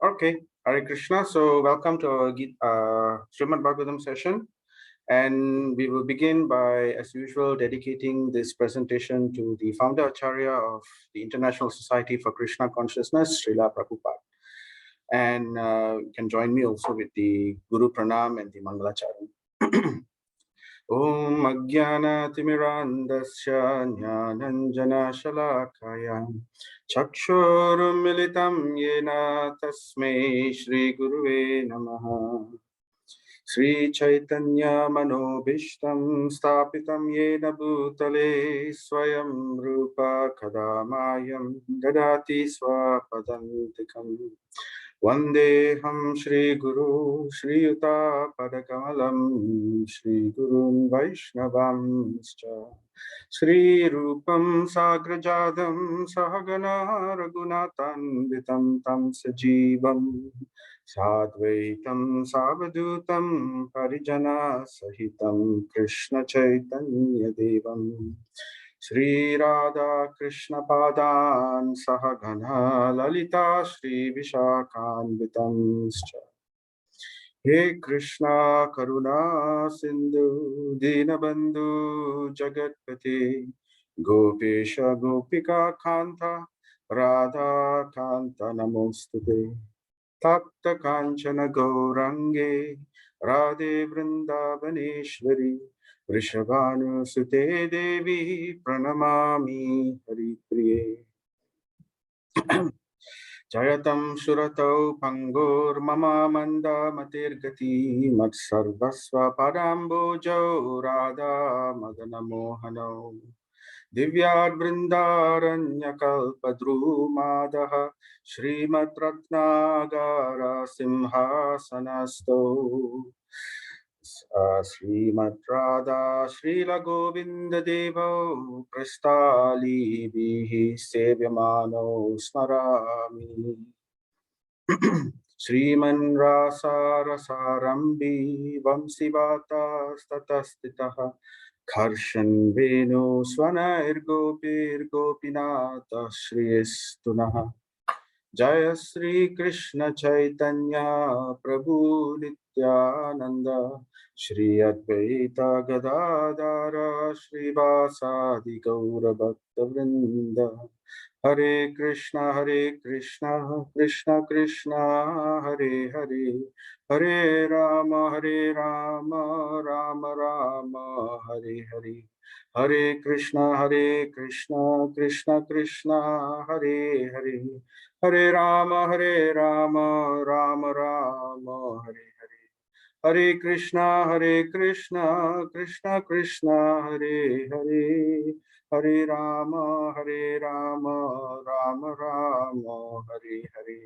Okay, Hare Krishna. So welcome to our Srimad Bhagavatam session. And we will begin by, as usual, dedicating this presentation to the founder Acharya of the International Society for Krishna Consciousness, Srila Prabhupada. And you can join me also with the Guru Pranam and the Mangalacharan. Om Ajnanatimirandasya Jnananjana Shalakaya Chakshurumilitam Yena Tasmai Shri Guruve Namaha Sri Chaitanya Manobishtam Stapitam Yena Bhutale Swayam Rupa Kadamayam Dadati Swapadantikam Vandeham Shri Guru Shri Yuta Padakamalam Shri Gurun Vaishnavam Shri Rupam Sagrajadam Sahagana Raghunathan Tam Sajivam Sadvaitam Savadutam Parijana Sahitam Krishna Chaitanya Devam Shri Radha Krishna Padan Sahagana Lalita Shri Vishakhanvitam He Krishna Karuna Sindhu Dinabandhu Jagatpati Gopesha Gopika Kanta Radha Kanta Namostute Takta Kanchana Gaurange Radhe Vrindavaneshwari Vrishabhanu Sute Devi Pranamami Hari Priye Jayatam Suratau Pangur Mama Manda Matirgati Mat Sarvasva Padambojau Radha Madana Mohano Divyad Vrindaranya Kalpadrumadaha Srimad Ratnagara Simhasanasto Srimad Radha Srila Govinda Devo Prastali Vihi Sevyamano Smarami Sriman Rasa Rasarambi Vamsivata Statastitaha Karshan Venu Swanair Gopir Gopinata Shriyestunaha Jaya Sri Krishna Chaitanya Prabhu Nityananda Shri Advaita Gadadara Shri Vasadi Gaura Bhakta Vrinda Hare Krishna Krishna Krishna Hare Hare Hare Rama Rama Rama Hare Hare Hare Krishna Krishna Krishna Hare Hare Hare Rama Rama Rama Hare Hare Hare Krishna Krishna Krishna Hare Hare Hare Rama Rama Rama Hare Hare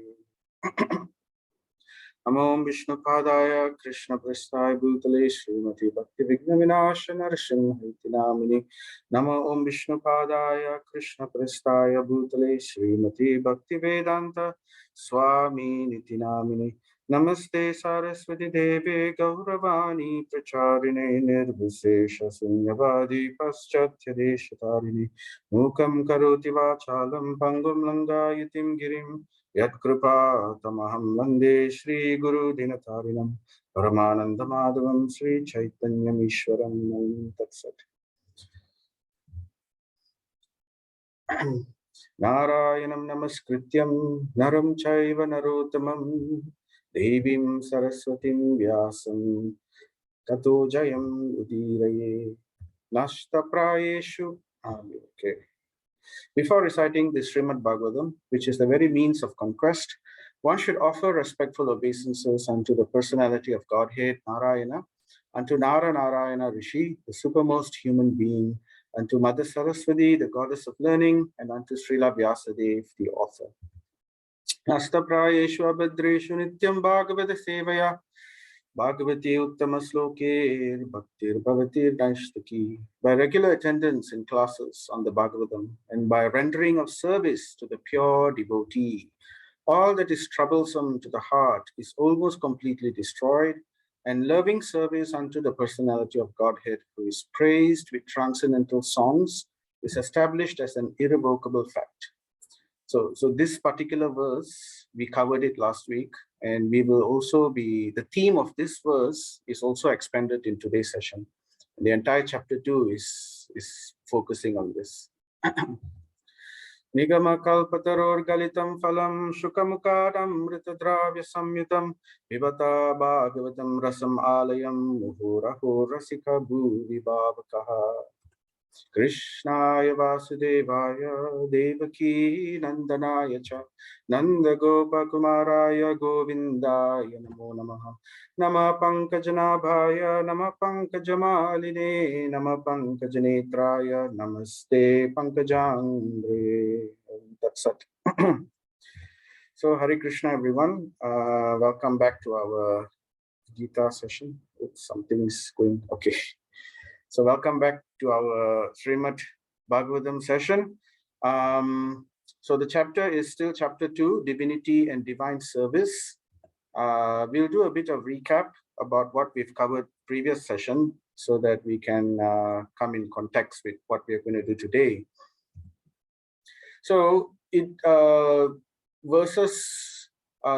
Namo Vishnu Padaya Krishna Prasthaya Bhutale Srimati Bhakti Vigna Vinashana Narsimhaiti Namini Namo Om Vishnu Padaya Krishna Prasthaya Bhutale Srimati Bhakti Vedanta Swami Niti Namini Namaste Saraswati Devi Gauravani Pracharine Nirvisesha Sunyavadi Paschatya Deshatarine Mukam Karoti Vachalam Pangum Langayatim Girim Yat Kripa Tamaham Vande Shri Guru Dinatarinam Paramananda Madhavam Sri Chaitanyam Ishwaram Nam Tatsat Narayanam Namaskrityam Naram Chaiva Narottamam Devim Saraswatim Vyasam Tato Jayam Udiraye Nashta Prayeshu. Okay. Before reciting the Srimad Bhagavatam, which is the very means of conquest, one should offer respectful obeisances unto the personality of Godhead, Narayana, unto Nara Narayana Rishi, the supermost human being, unto Mother Saraswati, the goddess of learning, and unto Srila Vyasadev, the author. Nastaprayeshu abhadreshu nityam bhagavata sevaya Bhagavati Uttama Slokir Bhaktir Bhavatir Daishtaki. By regular attendance in classes on the Bhagavatam and by rendering of service to the pure devotee, all that is troublesome to the heart is almost completely destroyed, and loving service unto the personality of Godhead, who is praised with transcendental songs, is established as an irrevocable fact. So this particular verse we covered it last week, and we will also be, the theme of this verse is also expanded in today's session. The entire chapter 2 is focusing on this. Nigamakalpatarorgalitam phalam shukamukadam ritadravya samyutam vivata bhagavatam rasam alayam muhuraho rasika bhuvi bhavakaha. Krishnaya Vasudevaya Devaki Nandanaya Cha Nanda Gopa Kumaraya Govindaya Namo Namaha Nama Pankajanabhaya Nama Pankajamaline Nama Pankajanetraya Namaste Pankajangre. That's it. So Hare Krishna everyone. Welcome back to our Gita session. Something is going okay. So welcome back to our Srimad Bhagavatam session. So the chapter is still chapter 2, Divinity and Divine Service. We'll do a bit of recap about what we've covered previous session so that we can come in context with what we're going to do today. So the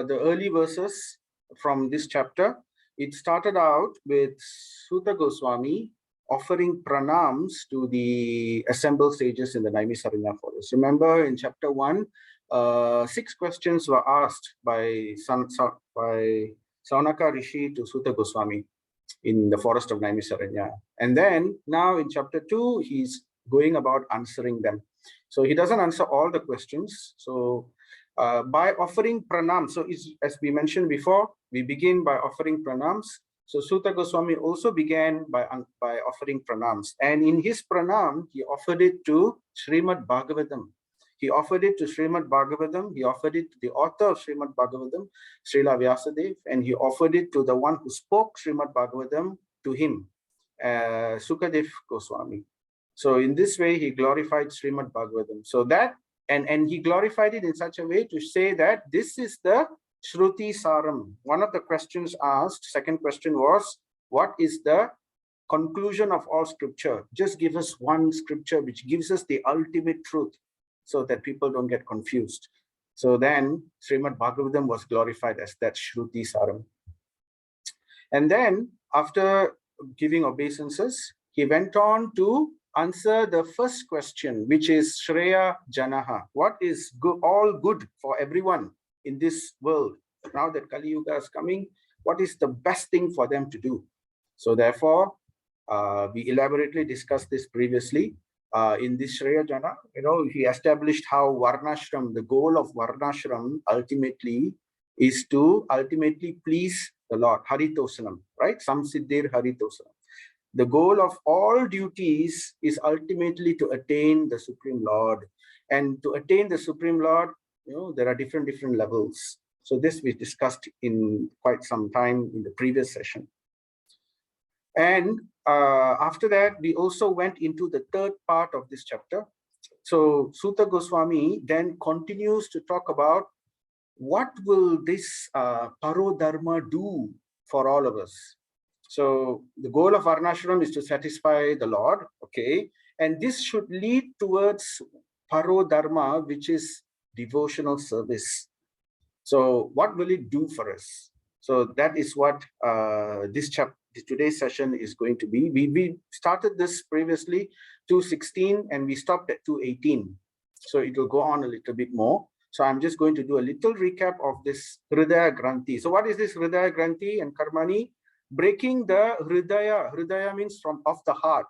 early verses from this chapter, it started out with Suta Goswami offering pranams to the assembled sages in the Naimisaranya forest. Remember in chapter 1, 6 questions were asked by Saunaka Rishi to Suta Goswami in the forest of Naimisaranya. And then now in chapter 2, he's going about answering them. So he doesn't answer all the questions. So by offering pranams, so as we mentioned before, we begin by offering pranams. So Suta Goswami also began by offering pranams. And in his pranam, he offered it to Srimad Bhagavatam. He offered it to Srimad Bhagavatam. He offered it to the author of Srimad Bhagavatam, Srila Vyasadeva, and he offered it to the one who spoke Srimad Bhagavatam to him, Sukadev Goswami. So in this way, he glorified Srimad Bhagavatam. So that, and he glorified it in such a way to say that this is the Shruti Saram. One of the questions asked, second question was, what is the conclusion of all scripture? Just give us one scripture which gives us the ultimate truth so that people don't get confused. So then Srimad Bhagavatam was glorified as that Shruti Saram. And then after giving obeisances, he went on to answer the first question, which is Shreya Janaha. What is all good for everyone in this world? Now that Kali Yuga is coming, what is the best thing for them to do? So therefore, we elaborately discussed this previously. In this Shreya Jana, he established how Varnashram, the goal of Varnashram ultimately is to ultimately please the Lord, Haritosanam, right? Samsiddhir Haritosanam. The goal of all duties is ultimately to attain the Supreme Lord. And to attain the Supreme Lord, there are different levels. So this we discussed in quite some time in the previous session. And after that, we also went into the third part of this chapter. So Suta Goswami then continues to talk about what will this Parodharma do for all of us. So the goal of Varnashram is to satisfy the Lord, okay? And this should lead towards Parodharma, which is devotional service. So what will it do for us? So that is what today's session is going to be. We started this previously 2:16 and we stopped at 2:18. So it will go on a little bit more. So I'm just going to do a little recap of this Hridaya Granthi. So what is this Hridaya Granthi and Karmani? Breaking the Hridaya. Hridaya means of the heart.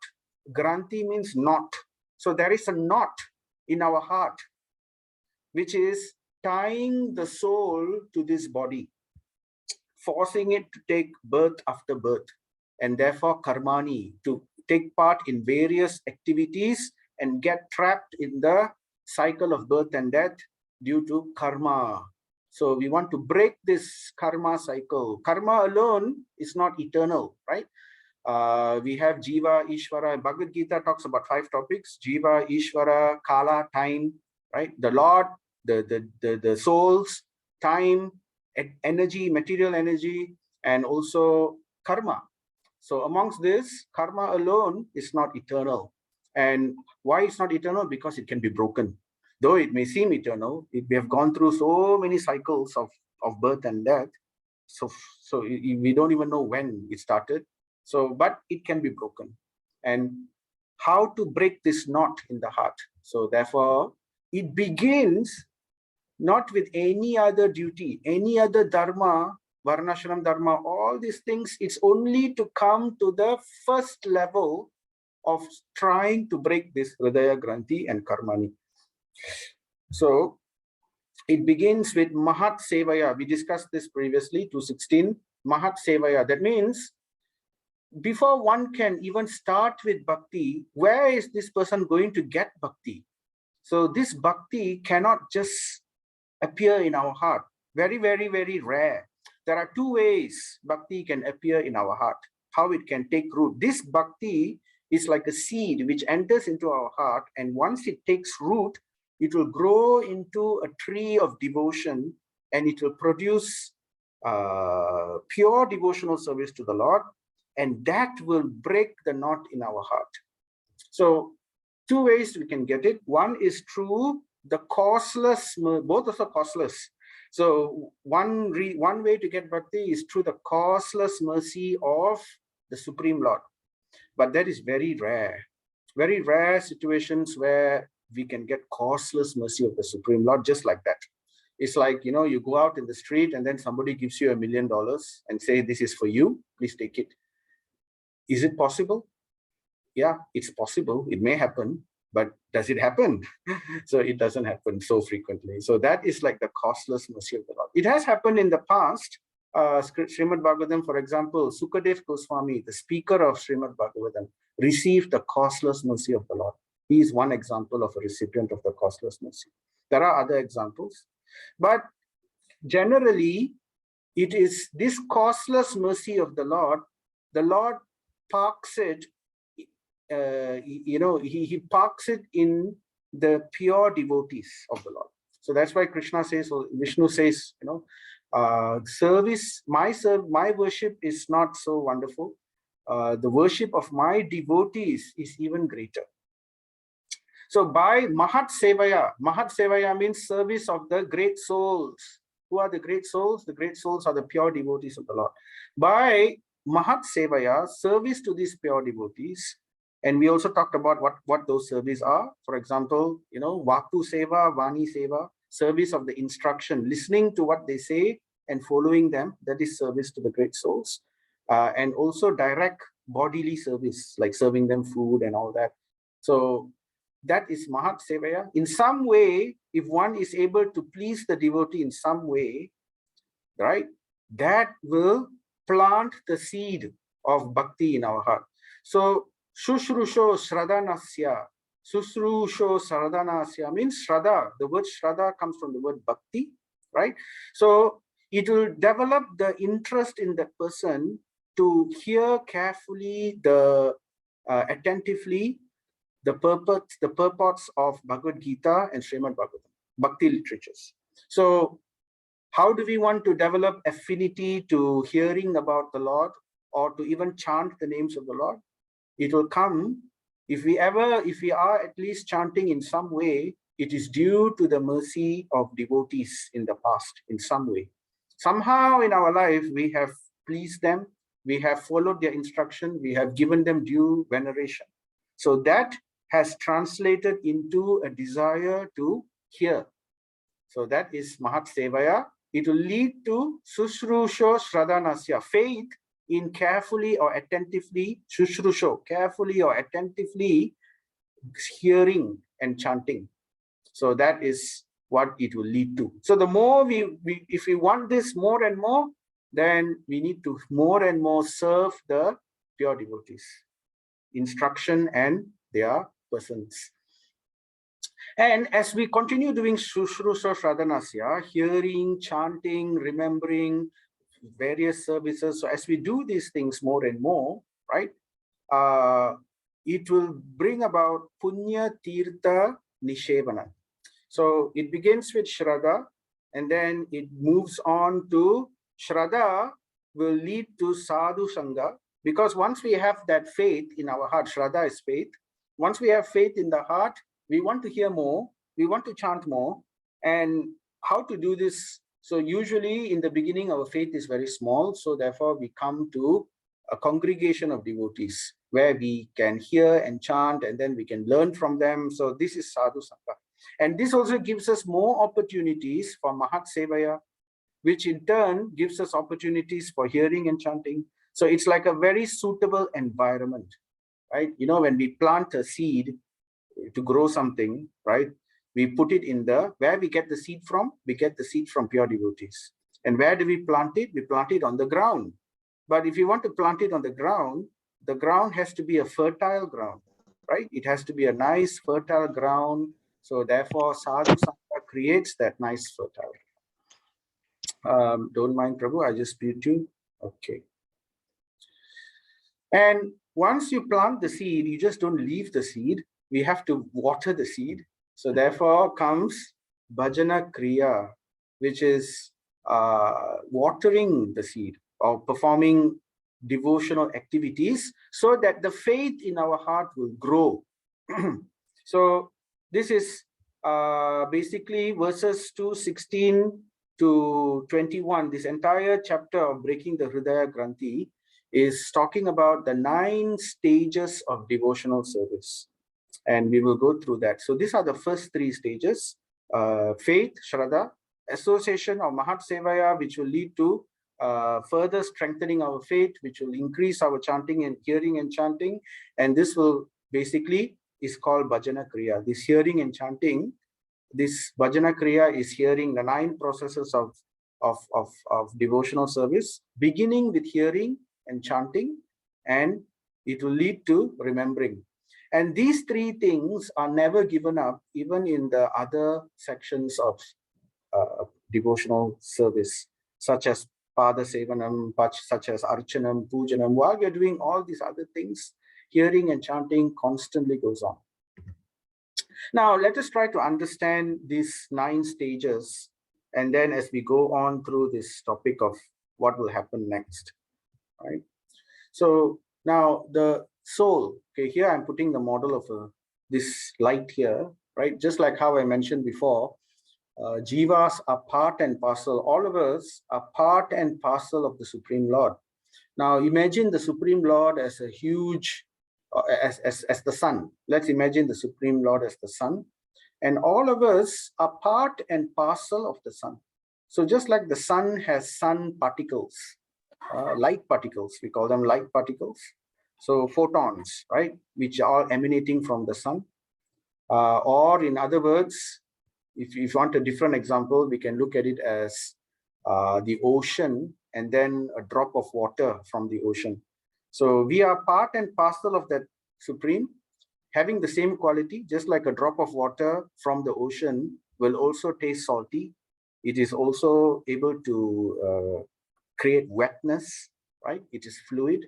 Granthi means knot. So there is a knot in our heart, which is tying the soul to this body, forcing it to take birth after birth, and therefore karmani, to take part in various activities and get trapped in the cycle of birth and death due to karma. So we want to break this karma cycle. Karma alone is not eternal, right? We have Jiva, Ishvara. Bhagavad Gita talks about 5 topics: Jiva, Ishvara, Kala, time, right? The Lord, the souls, time, energy, material energy, and also karma. So amongst this, karma alone is not eternal. And why it's not eternal? Because it can be broken. Though it may seem eternal, we have gone through so many cycles of birth and death. So we don't even know when it started. So, but it can be broken. And how to break this knot in the heart? So therefore, it begins not with any other duty, any other dharma, varnashram dharma, all these things. It's only to come to the first level of trying to break this hridaya granthi and karmani. So it begins with Mahat Sevaya. We discussed this previously, 216. Mahat Sevaya. That means before one can even start with bhakti, where is this person going to get bhakti? So this bhakti cannot just appear in our heart. Very, very, very rare. There are two ways bhakti can appear in our heart, how it can take root. This bhakti is like a seed which enters into our heart, and once it takes root, it will grow into a tree of devotion, and it will produce pure devotional service to the Lord, and that will break the knot in our heart. So two ways we can get it. One is through the causeless, both are causeless. So one way to get bhakti is through the causeless mercy of the Supreme Lord. But that is very rare situations where we can get causeless mercy of the Supreme Lord just like that. It's like, you know, you go out in the street and then somebody gives you $1 million and say, this is for you, please take it. Is it possible? Yeah, it's possible. It may happen, but does it happen? So it doesn't happen so frequently. So that is like the causeless mercy of the Lord. It has happened in the past. Srimad Bhagavatam, for example, Sukadev Goswami, the speaker of Srimad Bhagavatam, received the causeless mercy of the Lord. He is one example of a recipient of the causeless mercy. There are other examples, but generally, it is this causeless mercy of the Lord parks it, he parks it in the pure devotees of the Lord. So that's why Krishna says, or Vishnu says, my worship is not so wonderful. The worship of my devotees is even greater. So by Mahat Sevaya means service of the great souls. Who are the great souls? The great souls are the pure devotees of the Lord. By Mahat Sevaya, service to these pure devotees, and we also talked about what those services are. For example, Vaku Seva, Vani Seva, service of the instruction, listening to what they say and following them, that is service to the great souls. And also direct bodily service, like serving them food and all that. So that is Mahat Sevaya. In some way, if one is able to please the devotee in some way, right, that will plant the seed of bhakti in our heart. So, Shushrusho Shradanasya. Shushrusho Shradanasya means Shraddha. The word Shraddha comes from the word bhakti, right? So, it will develop the interest in that person to hear carefully, attentively, the purports of Bhagavad Gita and Srimad Bhagavatam, Bhakti literatures. So, how do we want to develop affinity to hearing about the Lord or to even chant the names of the Lord? It will come if we are at least chanting in some way. It is due to the mercy of devotees in the past in some way. Somehow in our life, we have pleased them, we have followed their instruction, we have given them due veneration. So that has translated into a desire to hear. So that is Mahat Sevaya. It will lead to Sushrusho Shradanasya, faith in carefully or attentively, Sushrusho, carefully or attentively hearing and chanting. So that is what it will lead to. So the more if we want this more and more, then we need to more and more serve the pure devotees, instruction and their persons. And as we continue doing Shushrusha Shradanasya, hearing, chanting, remembering various services, so as we do these things more and more, right, it will bring about Punya Tirtha Nishevana. So it begins with Shraddha, and then it moves on to Shraddha will lead to Sadhu Sangha, because once we have that faith in our heart, Shraddha is faith, once we have faith in the heart, we want to hear more. we want to chant more. And how to do this? So usually in the beginning, our faith is very small. So therefore we come to a congregation of devotees where we can hear and chant, and then we can learn from them. So this is Sadhu Sangha. And this also gives us more opportunities for Mahat Sevaya, which in turn gives us opportunities for hearing and chanting. So it's like a very suitable environment, right? You know, when we plant a seed to grow something, right? We put it in where we get the seed from? We get the seed from pure devotees. And where do we plant it? We plant it on the ground. But if you want to plant it on the ground has to be a fertile ground, right? It has to be a nice fertile ground. So therefore, Sadhu Sangha creates that nice fertile. Don't mind, Prabhu, I just mute you. Okay. And once you plant the seed, you just don't leave the seed. We have to water the seed. So therefore comes bhajana kriya, which is watering the seed or performing devotional activities so that the faith in our heart will grow. So this is basically verses 2:16 to 21. This entire chapter of breaking the Hridaya Granthi is talking about the 9 stages of devotional service. And we will go through that. So these are the first 3 stages: faith, Shraddha, association of Mahat Sevaya, which will lead to further strengthening our faith, which will increase our chanting and hearing and chanting. And this will basically is called Bhajana Kriya. This hearing and chanting, this Bhajana Kriya is hearing the 9 processes of devotional service, beginning with hearing and chanting, and it will lead to remembering. And these 3 things are never given up, even in the other sections of devotional service, such as Pada Sevanam, such as Archanam, Pujanam. While you're doing all these other things, hearing and chanting constantly goes on. Now, let us try to understand these 9 stages, and then as we go on through this topic of what will happen next, right? So now the soul, okay, here I'm putting the model of this light here, right? Just like how I mentioned before, jivas are part and parcel. All of us are part and parcel of the Supreme Lord. Now imagine the Supreme Lord as a huge, as the sun. Let's imagine the Supreme Lord as the sun. And all of us are part and parcel of the sun. So just like the sun has sun particles, light particles, we call them light particles. So photons, right, which are emanating from the sun. Or in other words, if you want a different example, we can look at it as the ocean and then a drop of water from the ocean. So we are part and parcel of that Supreme, having the same quality, just like a drop of water from the ocean will also taste salty. It is also able to create wetness, right? It is fluid.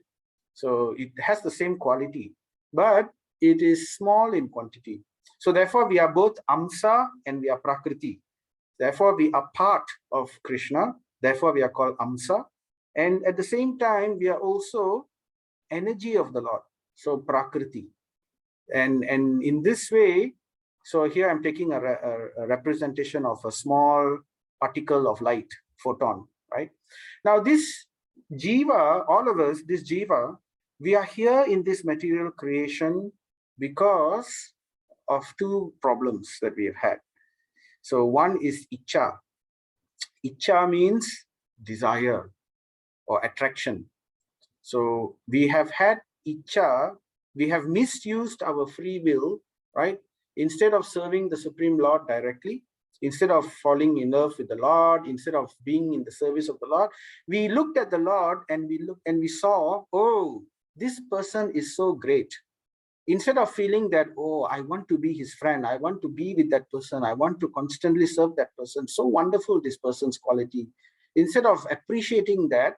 So it has the same quality, but it is small in quantity. So therefore, we are both Amsa and we are Prakriti. Therefore, we are part of Krishna. Therefore, we are called Amsa. And at the same time, we are also energy of the Lord. So Prakriti. And in this way, so here I'm taking a representation of a small particle of light, photon, right? Now this jiva, all of us, this jiva, we are here in this material creation because of 2 problems that we have had. So one is icha. Icha means desire or attraction. So we have had icha, we have misused our free will, right? Instead of serving the Supreme Lord directly, instead of falling in love with the Lord, instead of being in the service of the Lord, we looked at the Lord and we saw, oh, this person is so great. Instead of feeling that, oh, I want to be his friend, I want to be with that person, I want to constantly serve that person, so wonderful this person's quality. Instead of appreciating that,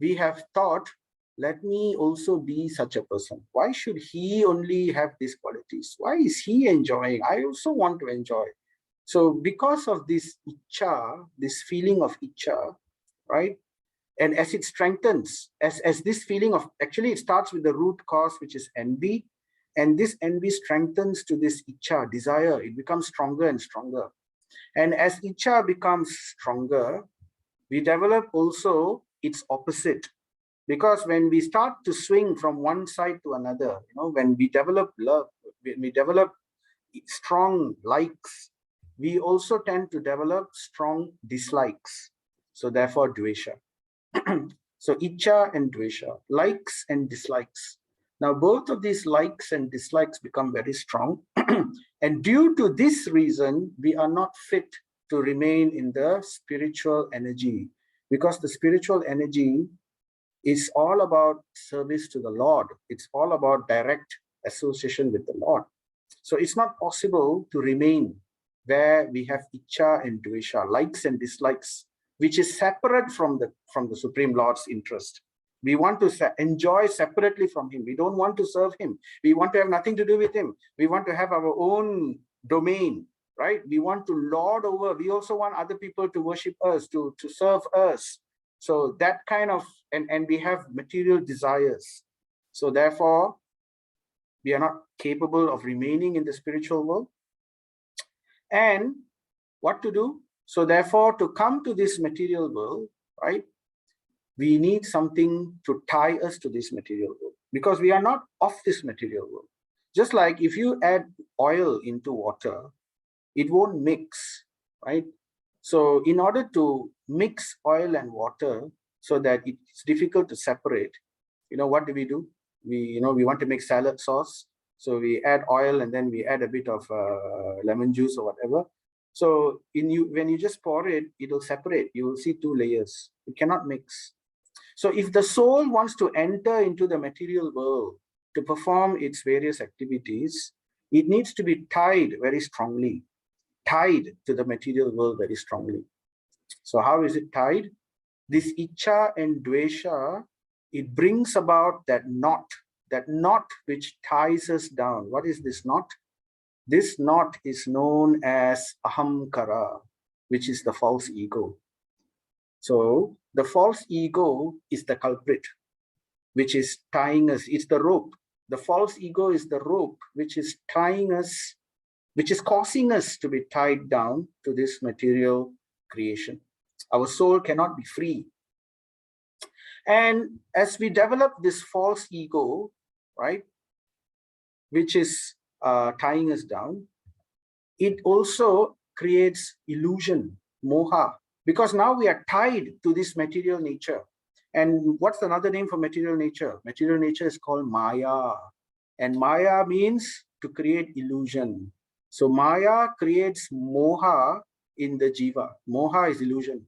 we have thought, let me also be such a person. Why should he only have these qualities? Why is he enjoying? I also want to enjoy. So because of this icha, this feeling of icha, right? And as it strengthens, as this feeling of, actually it starts with the root cause, which is envy. And this envy strengthens to this icha, desire. It becomes stronger and stronger. And as icha becomes stronger, we develop also its opposite. Because when we start to swing from one side to another, when we develop love, when we develop strong likes, we also tend to develop strong dislikes. So therefore, dvesha. So icha and dvesha, likes and dislikes. Now, both of these likes and dislikes become very strong. And due to this reason, we are not fit to remain in the spiritual energy, because the spiritual energy is all about service to the Lord. It's all about direct association with the Lord. So it's not possible to remain where we have icha and dvesha, likes and dislikes, which is separate from the Supreme Lord's interest. We want to enjoy separately from him. We don't want to serve him. We want to have nothing to do with him. We want to have our own domain, right? We want to lord over. We also want other people to worship us, to serve us. So that kind of, and we have material desires. So therefore, we are not capable of remaining in the spiritual world. And what to do? So therefore, to come to this material world, right, we need something to tie us to this material world, because we are not of this material world. Just like if you add oil into water, it won't mix, right? So in order to mix oil and water so that it's difficult to separate, what do? We want to make salad sauce. So we add oil and then we add a bit of lemon juice or whatever. So when you just pour it, it'll separate. You will see two layers. It cannot mix. So if the soul wants to enter into the material world to perform its various activities, it needs to be tied very strongly, tied to the material world very strongly. So how is it tied? This icha and dvesha, it brings about that knot which ties us down. What is this knot? This knot is known as ahamkara, which is the false ego. So the false ego is the culprit, which is tying us. It's the rope. The false ego is the rope which is tying us, which is causing us to be tied down to this material creation. Our soul cannot be free. And as we develop this false ego, right, which is tying us down, it also creates illusion, moha, because now we are tied to this material nature. And what's another name for material nature? Material nature is called maya. And maya means to create illusion. So maya creates moha in the jiva. Moha is illusion.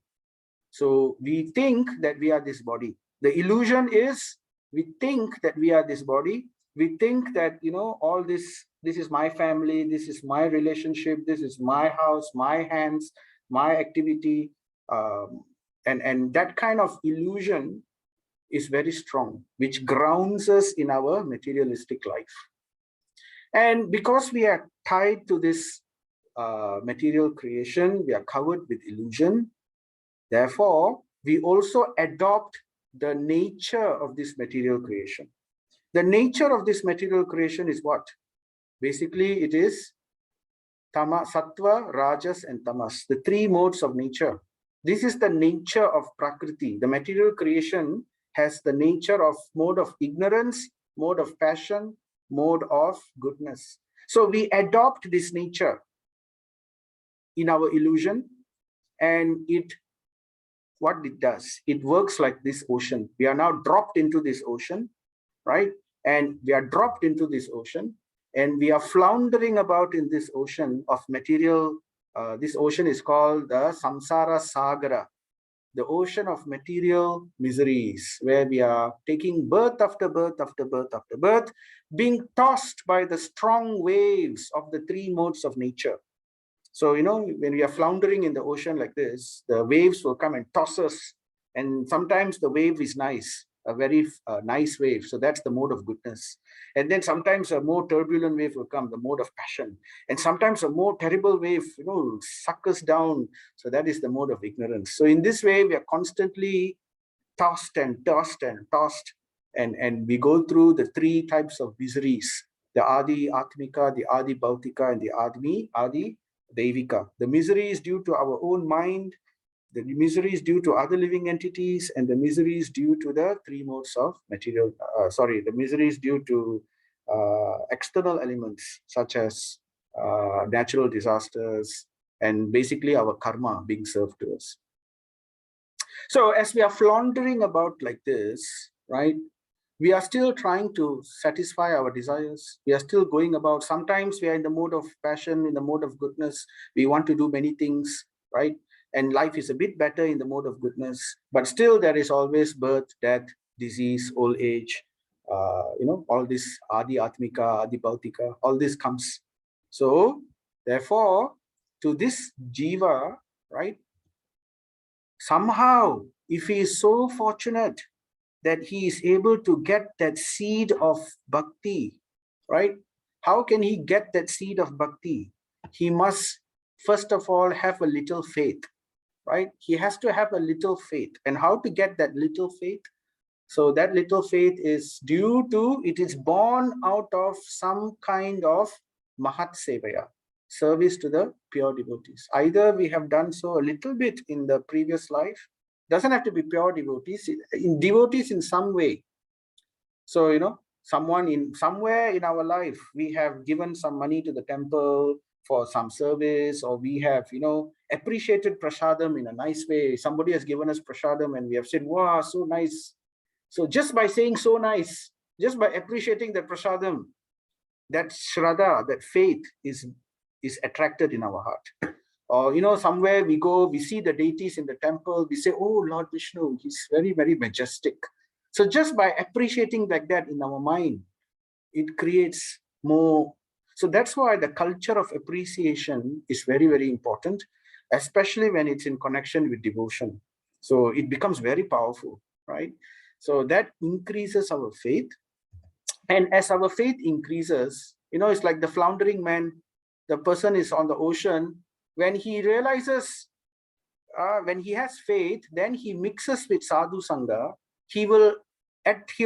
So we think that we are this body. The illusion is we think that we are this body. We think that, all this is my family, this is my relationship, this is my house, my hands, my activity. And that kind of illusion is very strong, which grounds us in our materialistic life. And because we are tied to this material creation, we are covered with illusion. Therefore, we also adopt the nature of this material creation. The nature of this material creation is what? Basically, it is sattva, rajas, and tamas, the three modes of nature. This is the nature of Prakriti. The material creation has the nature of mode of ignorance, mode of passion, mode of goodness. So we adopt this nature in our illusion, and what it does, it works like this ocean. We are now dropped into this ocean, right? And we are dropped into this ocean, and we are floundering about in this ocean of material. This ocean is called the samsara sagara, the ocean of material miseries, where we are taking birth after birth after birth after birth, being tossed by the strong waves of the three modes of nature. So, when we are floundering in the ocean like this, the waves will come and toss us. And sometimes the wave is nice, a very nice wave. So that's the mode of goodness. And then sometimes a more turbulent wave will come, the mode of passion. And sometimes a more terrible wave, suck us down. So that is the mode of ignorance. So in this way, we are constantly tossed and tossed and tossed. And we go through the three types of miseries The Adi Atmika, the Adi Bhautika, and the Adi Devika. The misery is due to our own mind, the misery is due to other living entities, and the misery is due to the three modes of material, the misery is due to external elements such as natural disasters and basically our karma being served to us. So as we are floundering about like this, right, we are still trying to satisfy our desires. We are still going about. Sometimes we are in the mode of passion, in the mode of goodness. We want to do many things, right? And life is a bit better in the mode of goodness. But still, there is always birth, death, disease, old age. All this Adi Atmika, Adi Bhautika, all this comes. So, therefore, to this jiva, right? Somehow, if he is so fortunate that he is able to get that seed of bhakti, right? How can he get that seed of bhakti? He must, first of all, have a little faith, right? He has to have a little faith. And how to get that little faith? So that little faith is it is born out of some kind of mahat sevaya, service to the pure devotees. Either we have done so a little bit in the previous life, doesn't have to be pure devotees, in devotees in some way. So, somewhere in our life, we have given some money to the temple for some service, or we have, appreciated prasadam in a nice way. Somebody has given us prasadam and we have said, wow, so nice. So just by saying so nice, just by appreciating the prasadam, that shraddha, that faith is attracted in our heart. Or, somewhere we go, we see the deities in the temple, we say, oh, Lord Vishnu, he's very, very majestic. So just by appreciating like that in our mind, it creates more. So that's why the culture of appreciation is very, very important, especially when it's in connection with devotion. So it becomes very powerful, right? So that increases our faith. And as our faith increases, it's like the floundering man, the person is on the ocean. When he realizes, when he has faith, then he mixes with sadhu sangha. He'll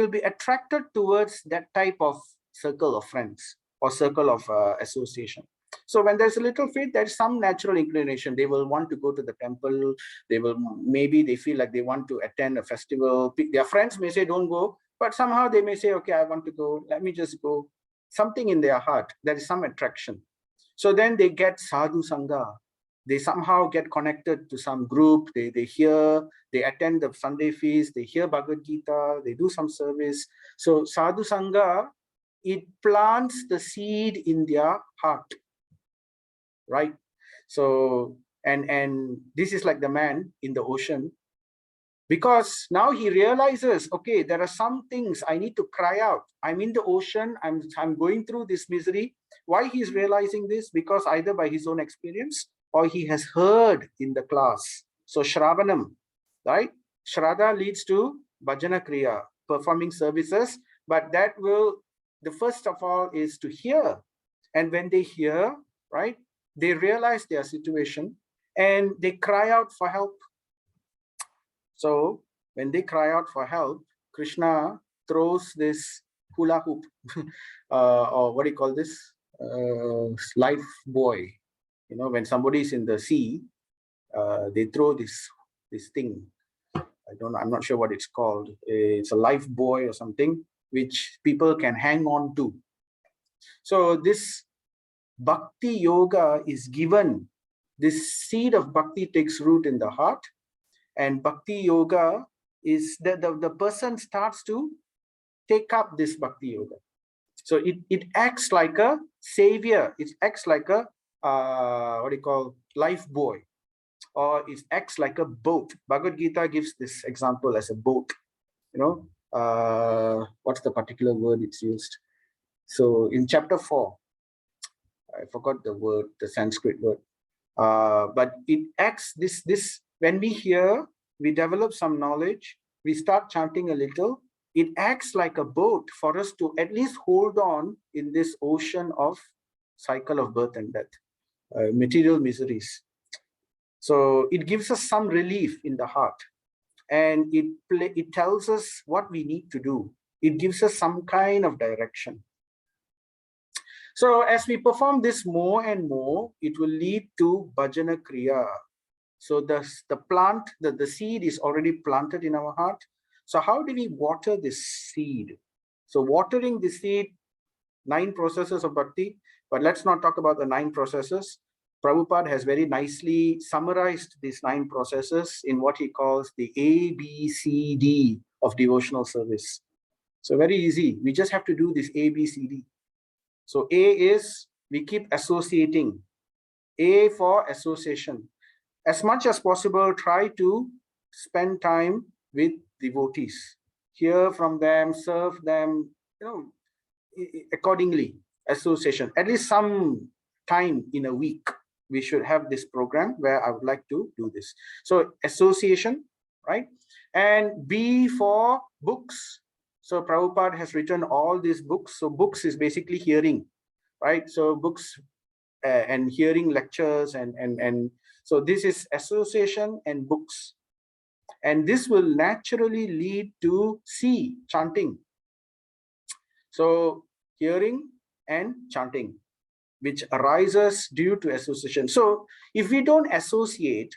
be attracted towards that type of circle of friends or circle of association. So when there's a little faith, there's some natural inclination. They will want to go to the temple. Maybe they feel like they want to attend a festival. Their friends may say, don't go. But somehow they may say, okay, I want to go. Let me just go. Something in their heart, there is some attraction. So then they get sadhu sangha. They somehow get connected to some group. They attend the Sunday feast. They hear Bhagavad Gita. They do some service. So sadhu sangha, it plants the seed in their heart, right? So and this is like the man in the ocean. Because now he realizes, okay, there are some things I need to cry out. I'm in the ocean. I'm going through this misery. Why he's realizing this? Because either by his own experience or he has heard in the class. So Shravanam, right? Shraddha leads to Bhajana Kriya, performing services. But the first of all is to hear. And when they hear, right, they realize their situation and they cry out for help. So when they cry out for help, Krishna throws this hula hoop, or what do you call this? Life buoy. When somebody is in the sea, they throw this thing. I'm not sure what it's called. It's a life buoy or something, which people can hang on to. So this bhakti yoga is given. This seed of bhakti takes root in the heart. And bhakti yoga is that the person starts to take up this bhakti yoga. So it acts like a savior. It acts like a life buoy, or it acts like a boat. Bhagavad Gita gives this example as a boat. What's the particular word it's used? So in chapter 4, I forgot the word, the Sanskrit word. But it acts this when we hear, we develop some knowledge, we start chanting a little, it acts like a boat for us to at least hold on in this ocean of cycle of birth and death, material miseries. So it gives us some relief in the heart, and it tells us what we need to do. It gives us some kind of direction. So as we perform this more and more, it will lead to bhajana kriya. So the plant, the seed is already planted in our heart. So how do we water this seed? So watering the seed, 9 processes of bhakti, but let's not talk about the 9 processes. Prabhupada has very nicely summarized these 9 processes in what he calls the ABCD of devotional service. So very easy. We just have to do this ABCD. So A is we keep associating. A for association. As much as possible, try to spend time with devotees. Hear from them, serve them, accordingly. Association. At least some time in a week, we should have this program where I would like to do this. So association, right? And B for books. So Prabhupada has written all these books. So books is basically hearing, right? So books and hearing lectures and so this is association and books. And this will naturally lead to C, chanting. So hearing and chanting, which arises due to association. So if we don't associate,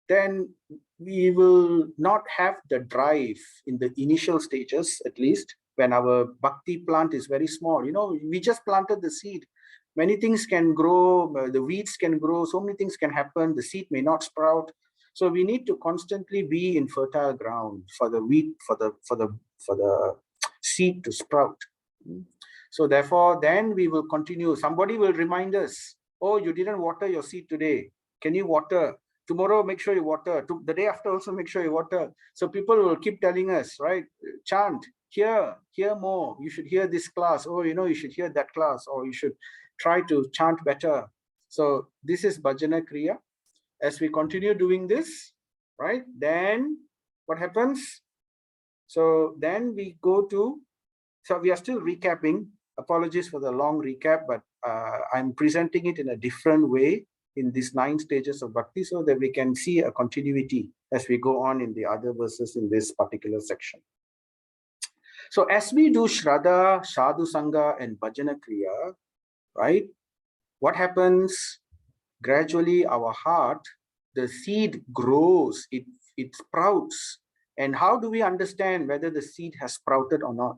then we will not have the drive in the initial stages, at least when our bhakti plant is very small. We just planted the seed. Many things can grow, the weeds can grow, so many things can happen. The seed may not sprout. So we need to constantly be in fertile ground for the wheat, for the seed to sprout. So therefore, then we will continue. Somebody will remind us, oh, you didn't water your seed today. Can you water? Tomorrow, make sure you water. The day after also, make sure you water. So people will keep telling us, right? Chant, hear more. You should hear this class. Oh, you should hear that class. Or you should try to chant better. So this is bhajana kriya. As we continue doing this, right? Then what happens? So then we go to, so we are still recapping. Apologies for the long recap, but I'm presenting it in a different way in these 9 stages of bhakti so that we can see a continuity as we go on in the other verses in this particular section. So as we do Shraddha, Sadhu Sangha, and Bhajana Kriya, right? What happens? Gradually, our heart, the seed grows, it sprouts. And how do we understand whether the seed has sprouted or not?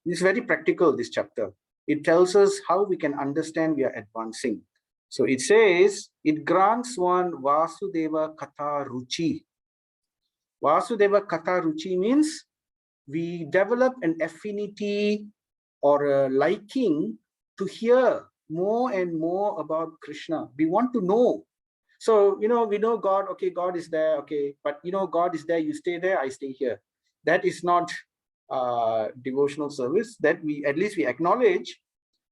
It's very practical, this chapter. It tells us how we can understand we are advancing. So it says, it grants one Vasudeva Katha Ruchi. Vasudeva Katha Ruchi means we develop an affinity or a liking to hear more and more about Krishna. We want to know. So, we know God, okay, God is there, okay, but God is there, you stay there, I stay here. That is not devotional service, that we at least we acknowledge.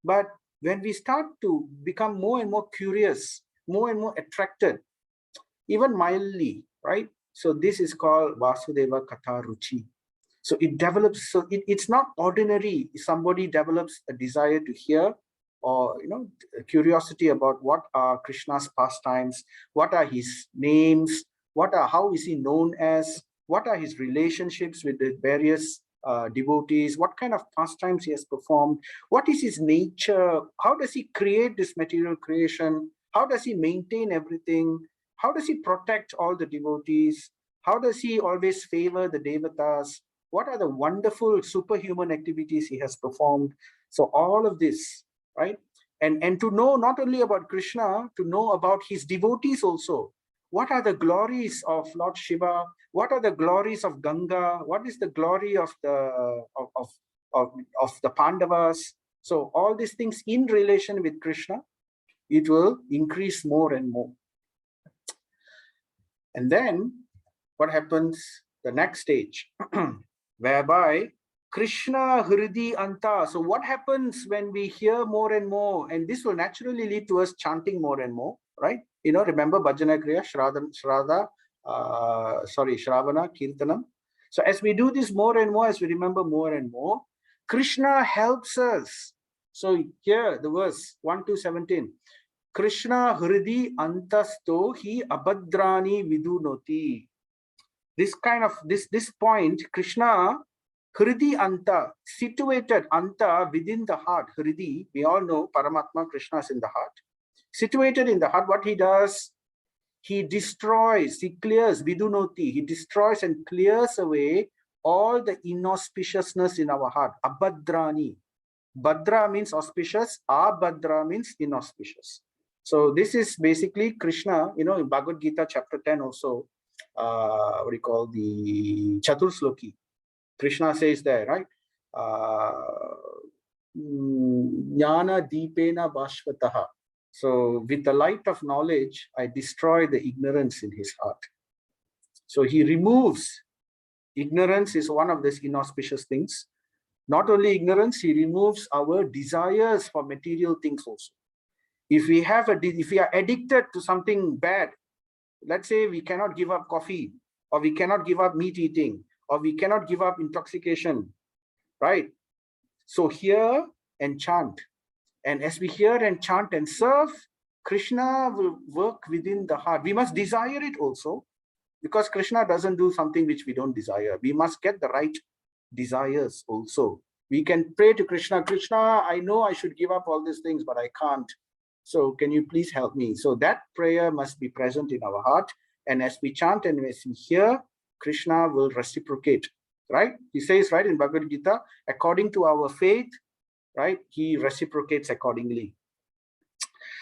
But when we start to become more and more curious, more and more attracted, even mildly, right? So this is called Vasudeva Katha Ruchi. So it develops, so it's not ordinary. Somebody develops a desire to hear or a curiosity about what are Krishna's pastimes, what are his names, how is he known as, what are his relationships with the various devotees, what kind of pastimes he has performed, what is his nature, how does he create this material creation, how does he maintain everything, how does he protect all the devotees, how does he always favor the devatas, what are the wonderful superhuman activities he has performed. So all of this, right? And to know not only about Krishna, to know about his devotees also. What are the glories of Lord Shiva? What are the glories of Ganga? What is the glory of the Pandavas? So all these things in relation with Krishna, it will increase more and more. And then what happens? The next stage, whereby Krishna Hridi Anta. So what happens when we hear more and more? And this will naturally lead to us chanting more and more, right? Remember Bhajana Kriya, Shravana, Kirtanam. So as we do this more and more, as we remember more and more, Krishna helps us. So here the verse 1 to 17. Krishna Hridi Antasto Hi Abhadrani Vidunoti. This kind of this point, Krishna Hridi anta, situated anta within the heart. Hridi, we all know Paramatma Krishna is in the heart. Situated in the heart, what he does, he destroys, he clears, vidunoti, he destroys and clears away all the inauspiciousness in our heart. Abhadrani. Bhadra means auspicious, Abhadra means inauspicious. So this is basically Krishna, in Bhagavad Gita chapter 10 also, what do you call the Chatursloki. Krishna says there, right? Jnana deepena bhashvataha. So with the light of knowledge, I destroy the ignorance in his heart. So he removes. Ignorance is one of these inauspicious things. Not only ignorance, he removes our desires for material things also. If we are addicted to something bad, let's say we cannot give up coffee, or we cannot give up meat eating, or we cannot give up intoxication, right? So hear and chant. And as we hear and chant and serve, Krishna will work within the heart. We must desire it also, because Krishna doesn't do something which we don't desire. We must get the right desires also. We can pray to Krishna, Krishna, I know I should give up all these things, but I can't. So can you please help me? So that prayer must be present in our heart. And as we chant and as we hear, Krishna will reciprocate, right? He says, right, in Bhagavad Gita, according to our faith, right, he reciprocates accordingly.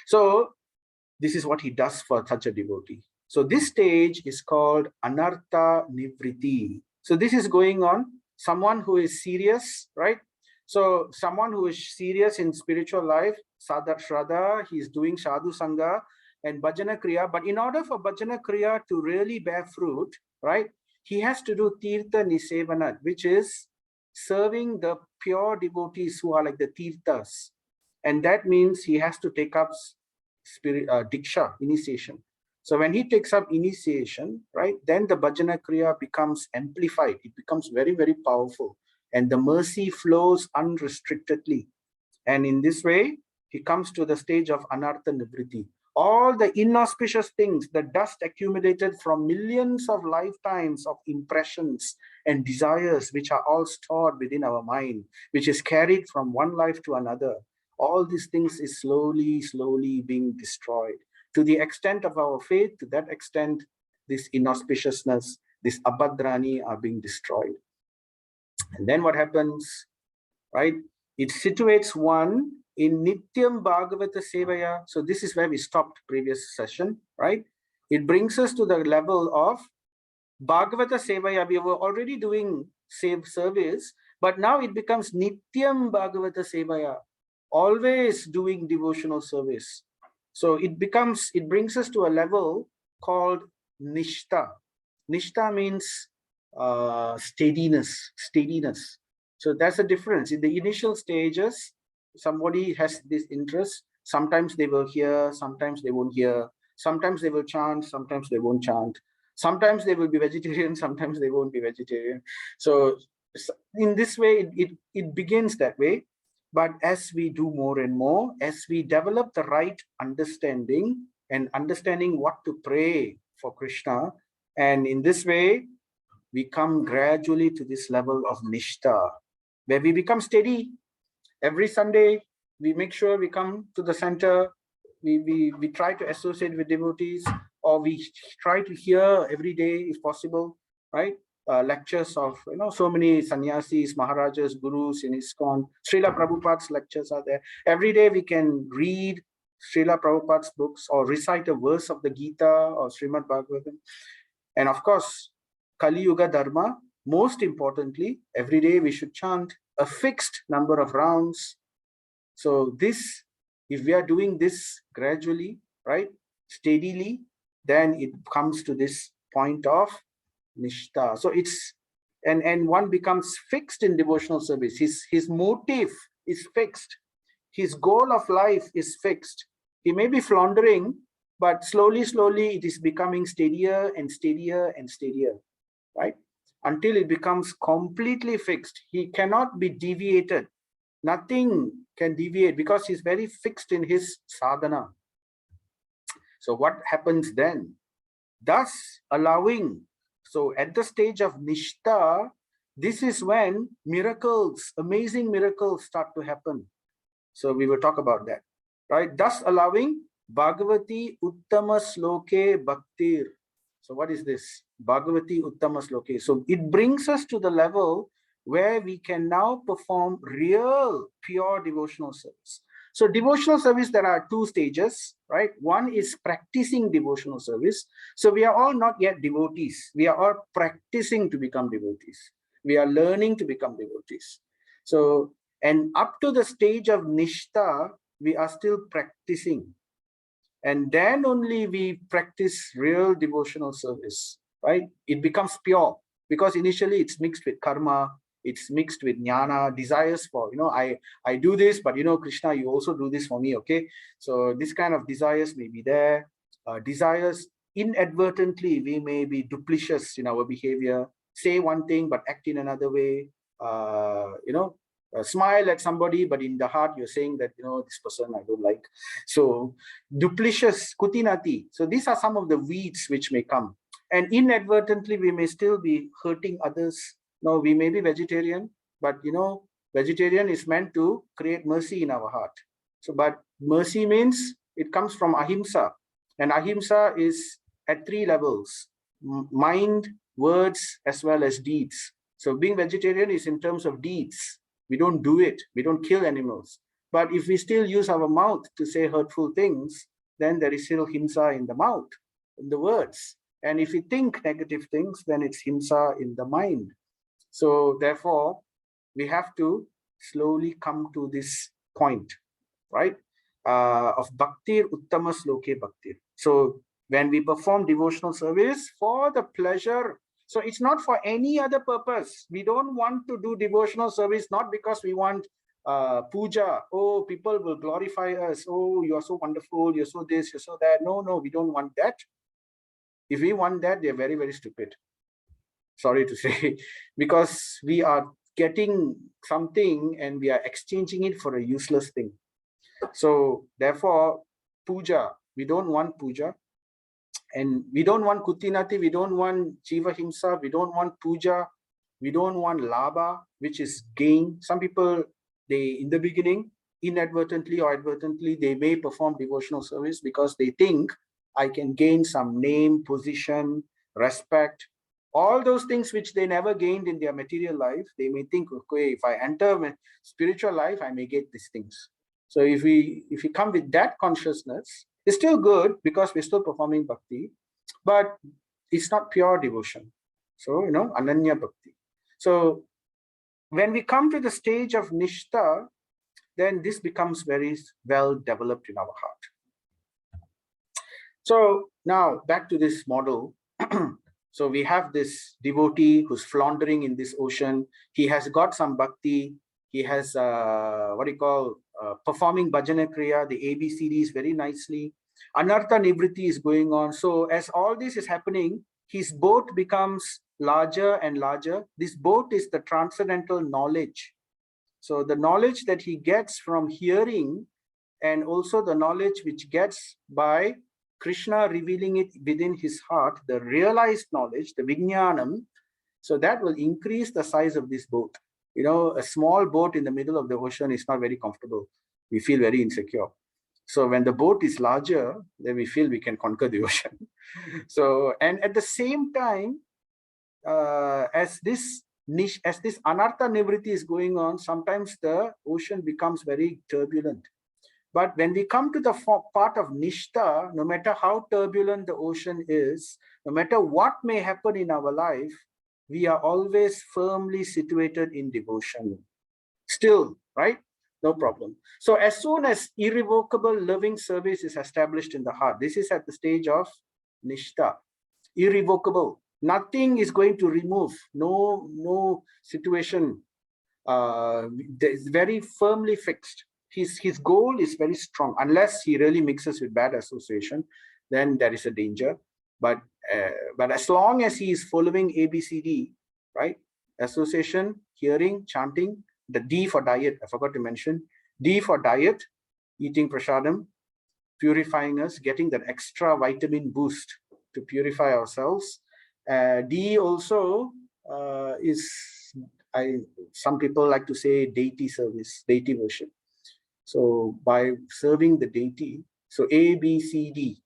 So this is what he does for such a devotee. So this stage is called Anartha Nivriti. So this is going on. Someone who is serious, right? So someone who is serious in spiritual life, Sadha Shraddha, he is doing Sadhu Sangha and Bhajana Kriya. But in order for Bhajana Kriya to really bear fruit, right, he has to do Tirtha Nisevanat, which is serving the pure devotees who are like the Tirthas. And that means he has to take up Diksha, initiation. So when he takes up initiation, right, then the Bhajana Kriya becomes amplified. It becomes very, very powerful. And the mercy flows unrestrictedly. And in this way, he comes to the stage of Anartha Nivriti. All the inauspicious things, the dust accumulated from millions of lifetimes of impressions and desires, which are all stored within our mind, which is carried from one life to another. All these things is slowly, slowly being destroyed. To the extent of our faith, to that extent, this inauspiciousness, this abhadrani are being destroyed. And then what happens, right? It situates one in Nityam Bhagavata Sevaya. So this is where we stopped previous session, right? It brings us to the level of Bhagavata Sevaya. We were already doing service, but now it becomes Nityam Bhagavata Sevaya, always doing devotional service. So it brings us to a level called Nishta. Nishta means steadiness. So that's the difference. In the initial stages, somebody has this interest. Sometimes they will hear, sometimes they won't hear. Sometimes they will chant, sometimes they won't chant. Sometimes they will be vegetarian, sometimes they won't be vegetarian. So in this way, it begins that way. But as we do more and more, as we develop the right understanding and understanding what to pray for Krishna, and in this way, we come gradually to this level of Nishta, where we become steady. Every Sunday, we make sure we come to the center, we try to associate with devotees, or we try to hear every day, if possible, right? Lectures of so many sannyasis, maharajas, gurus in ISKCON. Srila Prabhupada's lectures are there. Every day we can read Srila Prabhupada's books or recite a verse of the Gita or Srimad Bhagavatam. And of course, Kali Yuga Dharma, most importantly, every day we should chant a fixed number of rounds. So this, if we are doing this gradually, right, steadily, then it comes to this point of Nishta. So it's, and one becomes fixed in devotional service. His motive is fixed. His goal of life is fixed. He may be floundering, but slowly, slowly, it is becoming steadier and steadier and steadier, right? Until it becomes completely fixed. He cannot be deviated. Nothing can deviate because he's very fixed in his sadhana. So what happens then? Thus allowing, so at the stage of Nishta, this is when miracles, amazing miracles start to happen. So we will talk about that, right? Thus allowing Bhagavati Uttama Sloke Bhaktir. So what is this? Bhagavati Uttama Sloke. So it brings us to the level where we can now perform real pure devotional service. So devotional service, there are two stages, right? One is practicing devotional service. So we are all not yet devotees. We are all practicing to become devotees. We are learning to become devotees. So, and up to the stage of Nishtha, we are still practicing. And then only we practice real devotional service, right? It becomes pure because initially it's mixed with karma, it's mixed with jnana, desires for, I do this, but Krishna, you also do this for me, okay? So this kind of desires may be there. Desires, inadvertently, we may be duplicitous in our behavior, say one thing, but act in another way, smile at somebody, but in the heart, you're saying that, this person I don't like. So duplicitous, kutinati. So these are some of the weeds which may come. And inadvertently, we may still be hurting others. No, we may be vegetarian, but vegetarian is meant to create mercy in our heart. So, but mercy means it comes from ahimsa. And ahimsa is at 3 levels: mind, words, as well as deeds. So being vegetarian is in terms of deeds. We don't do it. We don't kill animals. But if we still use our mouth to say hurtful things, then there is still himsa in the mouth, in the words. And if we think negative things, then it's himsa in the mind. So therefore, we have to slowly come to this point, right? Of bhaktir uttama sloke bhaktir. So when we perform devotional service for the pleasure, so it's not for any other purpose. We don't want to do devotional service, not because we want puja. Oh, people will glorify us. Oh, you're so wonderful. You're so this, you're so that. No, we don't want that. If we want that, they're very, very stupid. Sorry to say, because we are getting something and we are exchanging it for a useless thing. So therefore, puja, we don't want puja. And we don't want kutinati, we don't want jiva himsa, we don't want puja, we don't want labha, which is gain. Some people, they, in the beginning, inadvertently or advertently, they may perform devotional service because they think I can gain some name, position, respect, all those things which they never gained in their material life. They may think, okay, if I enter my spiritual life, I may get these things. So if we come with that consciousness, it's still good because we're still performing bhakti, but it's not pure devotion. So, ananya bhakti. So when we come to the stage of nishtha, then this becomes very well developed in our heart. So now back to this model. So we have this devotee who's floundering in this ocean. He has got some bhakti. He has, performing bhajana kriya, the ABCDs very nicely. Anartha nivritti is going on. So as all this is happening, his boat becomes larger and larger. This boat is the transcendental knowledge. So the knowledge that he gets from hearing, and also the knowledge which gets by Krishna revealing it within his heart, the realized knowledge, the vijnanam, so that will increase the size of this boat. A small boat in the middle of the ocean is not very comfortable. We feel very insecure. So when the boat is larger, then we feel we can conquer the ocean. So, and at the same time, as this anartha nivritti is going on, sometimes the ocean becomes very turbulent. But when we come to the part of nishtha, no matter how turbulent the ocean is, no matter what may happen in our life, we are always firmly situated in devotion. Still, right? No problem. So as soon as irrevocable loving service is established in the heart, this is at the stage of nishtha. Irrevocable. Nothing is going to remove. No situation. It's very firmly fixed. His goal is very strong. Unless he really mixes with bad association, then there is a danger. But as long as he is following ABCD, right? Association, hearing, chanting, the D for diet, I forgot to mention. D for diet, eating prasadam, purifying us, getting that extra vitamin boost to purify ourselves. D also is some people like to say deity service, deity worship. So by serving the deity, so A, B, C, D.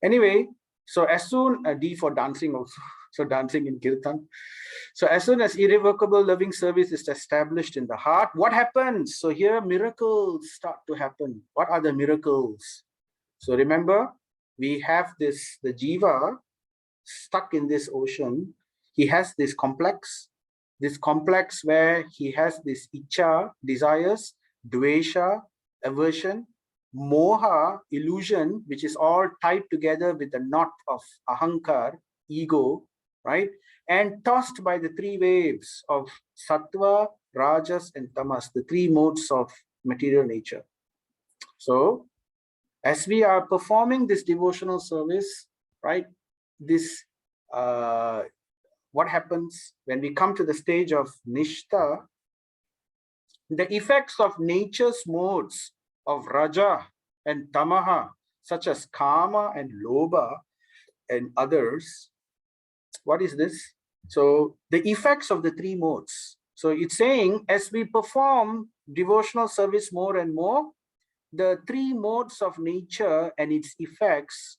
Anyway, so as soon D for dancing also, so dancing in kirtan. So as soon as irrevocable loving service is established in the heart, what happens? So here miracles start to happen. What are the miracles? So remember, we have the jiva stuck in this ocean. He has this complex where he has this icha, desires, dvesha, aversion, moha, illusion, which is all tied together with the knot of ahankar, ego, right? And tossed by the three waves of sattva, rajas, and tamas, the three modes of material nature. So as we are performing this devotional service, right, this what happens when we come to the stage of nishtha? The effects of nature's modes of raja and tamaha, such as kama and lobha and others. What is this? So the effects of the three modes. So it's saying as we perform devotional service more and more, the three modes of nature and its effects,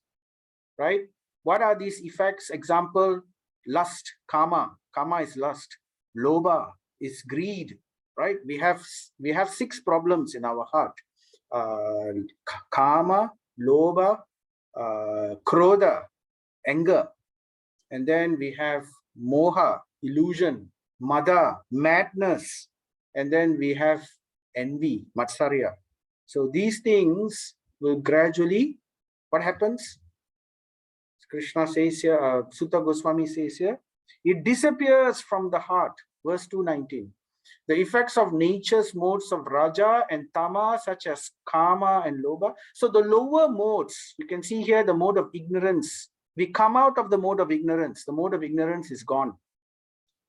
right? What are these effects? Example, lust, kama. Kama is lust. Lobha is greed, right? We have 6 problems in our heart. Kama, lobha, krodha, anger. And then we have moha, illusion, mada, madness. And then we have envy, matsarya. So these things will gradually, what happens? Krishna says here, Sutta Goswami says here, it disappears from the heart. Verse 219. The effects of nature's modes of raja and tama, such as kama and lobha. So the lower modes, you can see here the mode of ignorance. We come out of the mode of ignorance. The mode of ignorance is gone.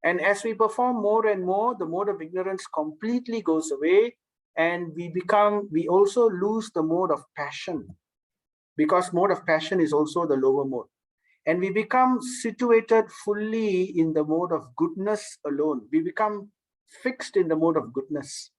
And as we perform more and more, the mode of ignorance completely goes away. And we also lose the mode of passion, because mode of passion is also the lower mode. And we become situated fully in the mode of goodness alone. We become fixed in the mode of goodness.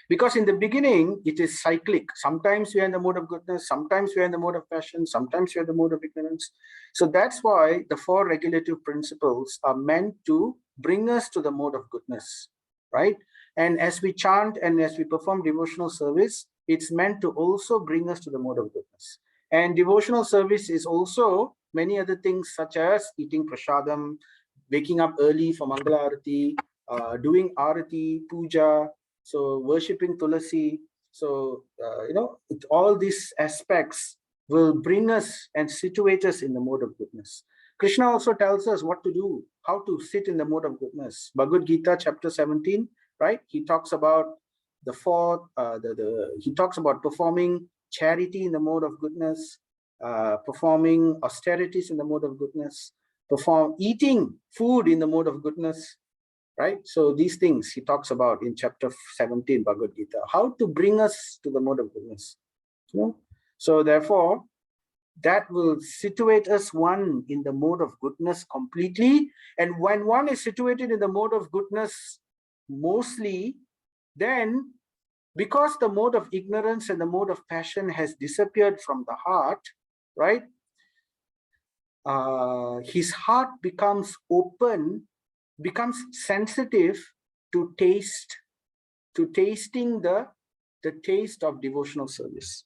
Because in the beginning, it is cyclic. Sometimes we are in the mode of goodness, sometimes we are in the mode of passion, sometimes we are in the mode of ignorance. So that's why the 4 regulative principles are meant to bring us to the mode of goodness, right? And as we chant and as we perform devotional service, it's meant to also bring us to the mode of goodness. And devotional service is also many other things, such as eating prashadam, waking up early for Mangala Arati, doing Arati, Puja, so worshipping Tulasi. So, all these aspects will bring us and situate us in the mode of goodness. Krishna also tells us what to do, how to sit in the mode of goodness. Bhagavad Gita, chapter 17, right? He talks about he talks about performing charity in the mode of goodness, performing austerities in the mode of goodness, eating food in the mode of goodness, right? So these things he talks about in chapter 17 Bhagavad Gita, how to bring us to the mode of goodness. So therefore, that will situate us one in the mode of goodness completely. And when one is situated in the mode of goodness mostly, then because the mode of ignorance and the mode of passion has disappeared from the heart, right? His heart becomes open, becomes sensitive to tasting the taste of devotional service.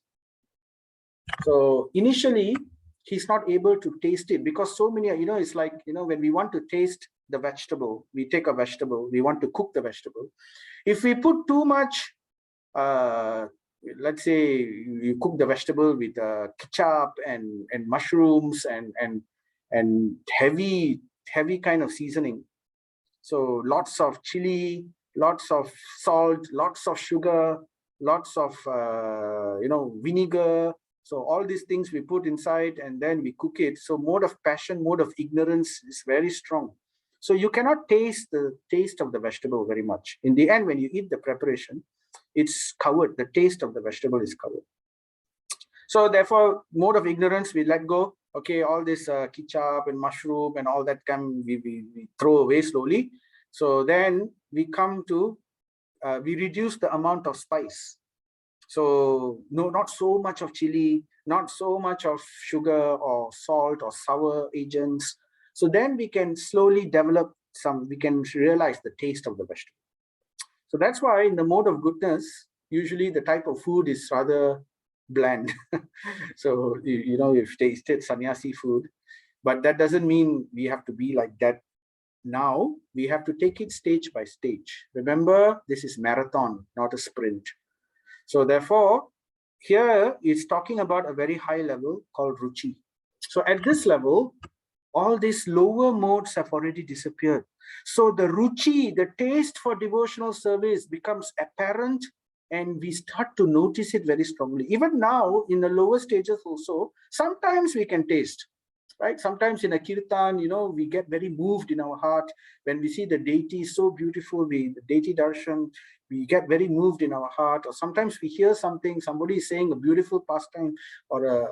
So initially, he's not able to taste it because so many, it's like, when we want to taste the vegetable, we take a vegetable, we want to cook the vegetable. If we put too much, let's say you cook the vegetable with ketchup and mushrooms and heavy kind of seasoning. So lots of chili, lots of salt, lots of sugar, lots of vinegar. So all these things we put inside and then we cook it. So mode of passion, mode of ignorance is very strong. So you cannot taste the taste of the vegetable very much. In the end, when you eat the preparation, it's covered. The taste of the vegetable is covered. So therefore, mode of ignorance we let go. Okay, all this ketchup and mushroom and all that we throw away slowly. So then we come to, we reduce the amount of spice. So no, not so much of chili, not so much of sugar or salt or sour agents. So then we can slowly develop we can realize the taste of the vegetable. So that's why in the mode of goodness, usually the type of food is rather bland. So, you've tasted sannyasi food, but that doesn't mean we have to be like that. Now we have to take it stage by stage. Remember, this is marathon, not a sprint. So therefore, here it's talking about a very high level called ruchi. So at this level, all these lower modes have already disappeared. So the ruchi, the taste for devotional service becomes apparent, and we start to notice it very strongly. Even now, in the lower stages also, sometimes we can taste, right? Sometimes in a kirtan, we get very moved in our heart when we see the deity so beautiful, the deity darshan, we get very moved in our heart. Or sometimes we hear something, somebody is saying a beautiful pastime, or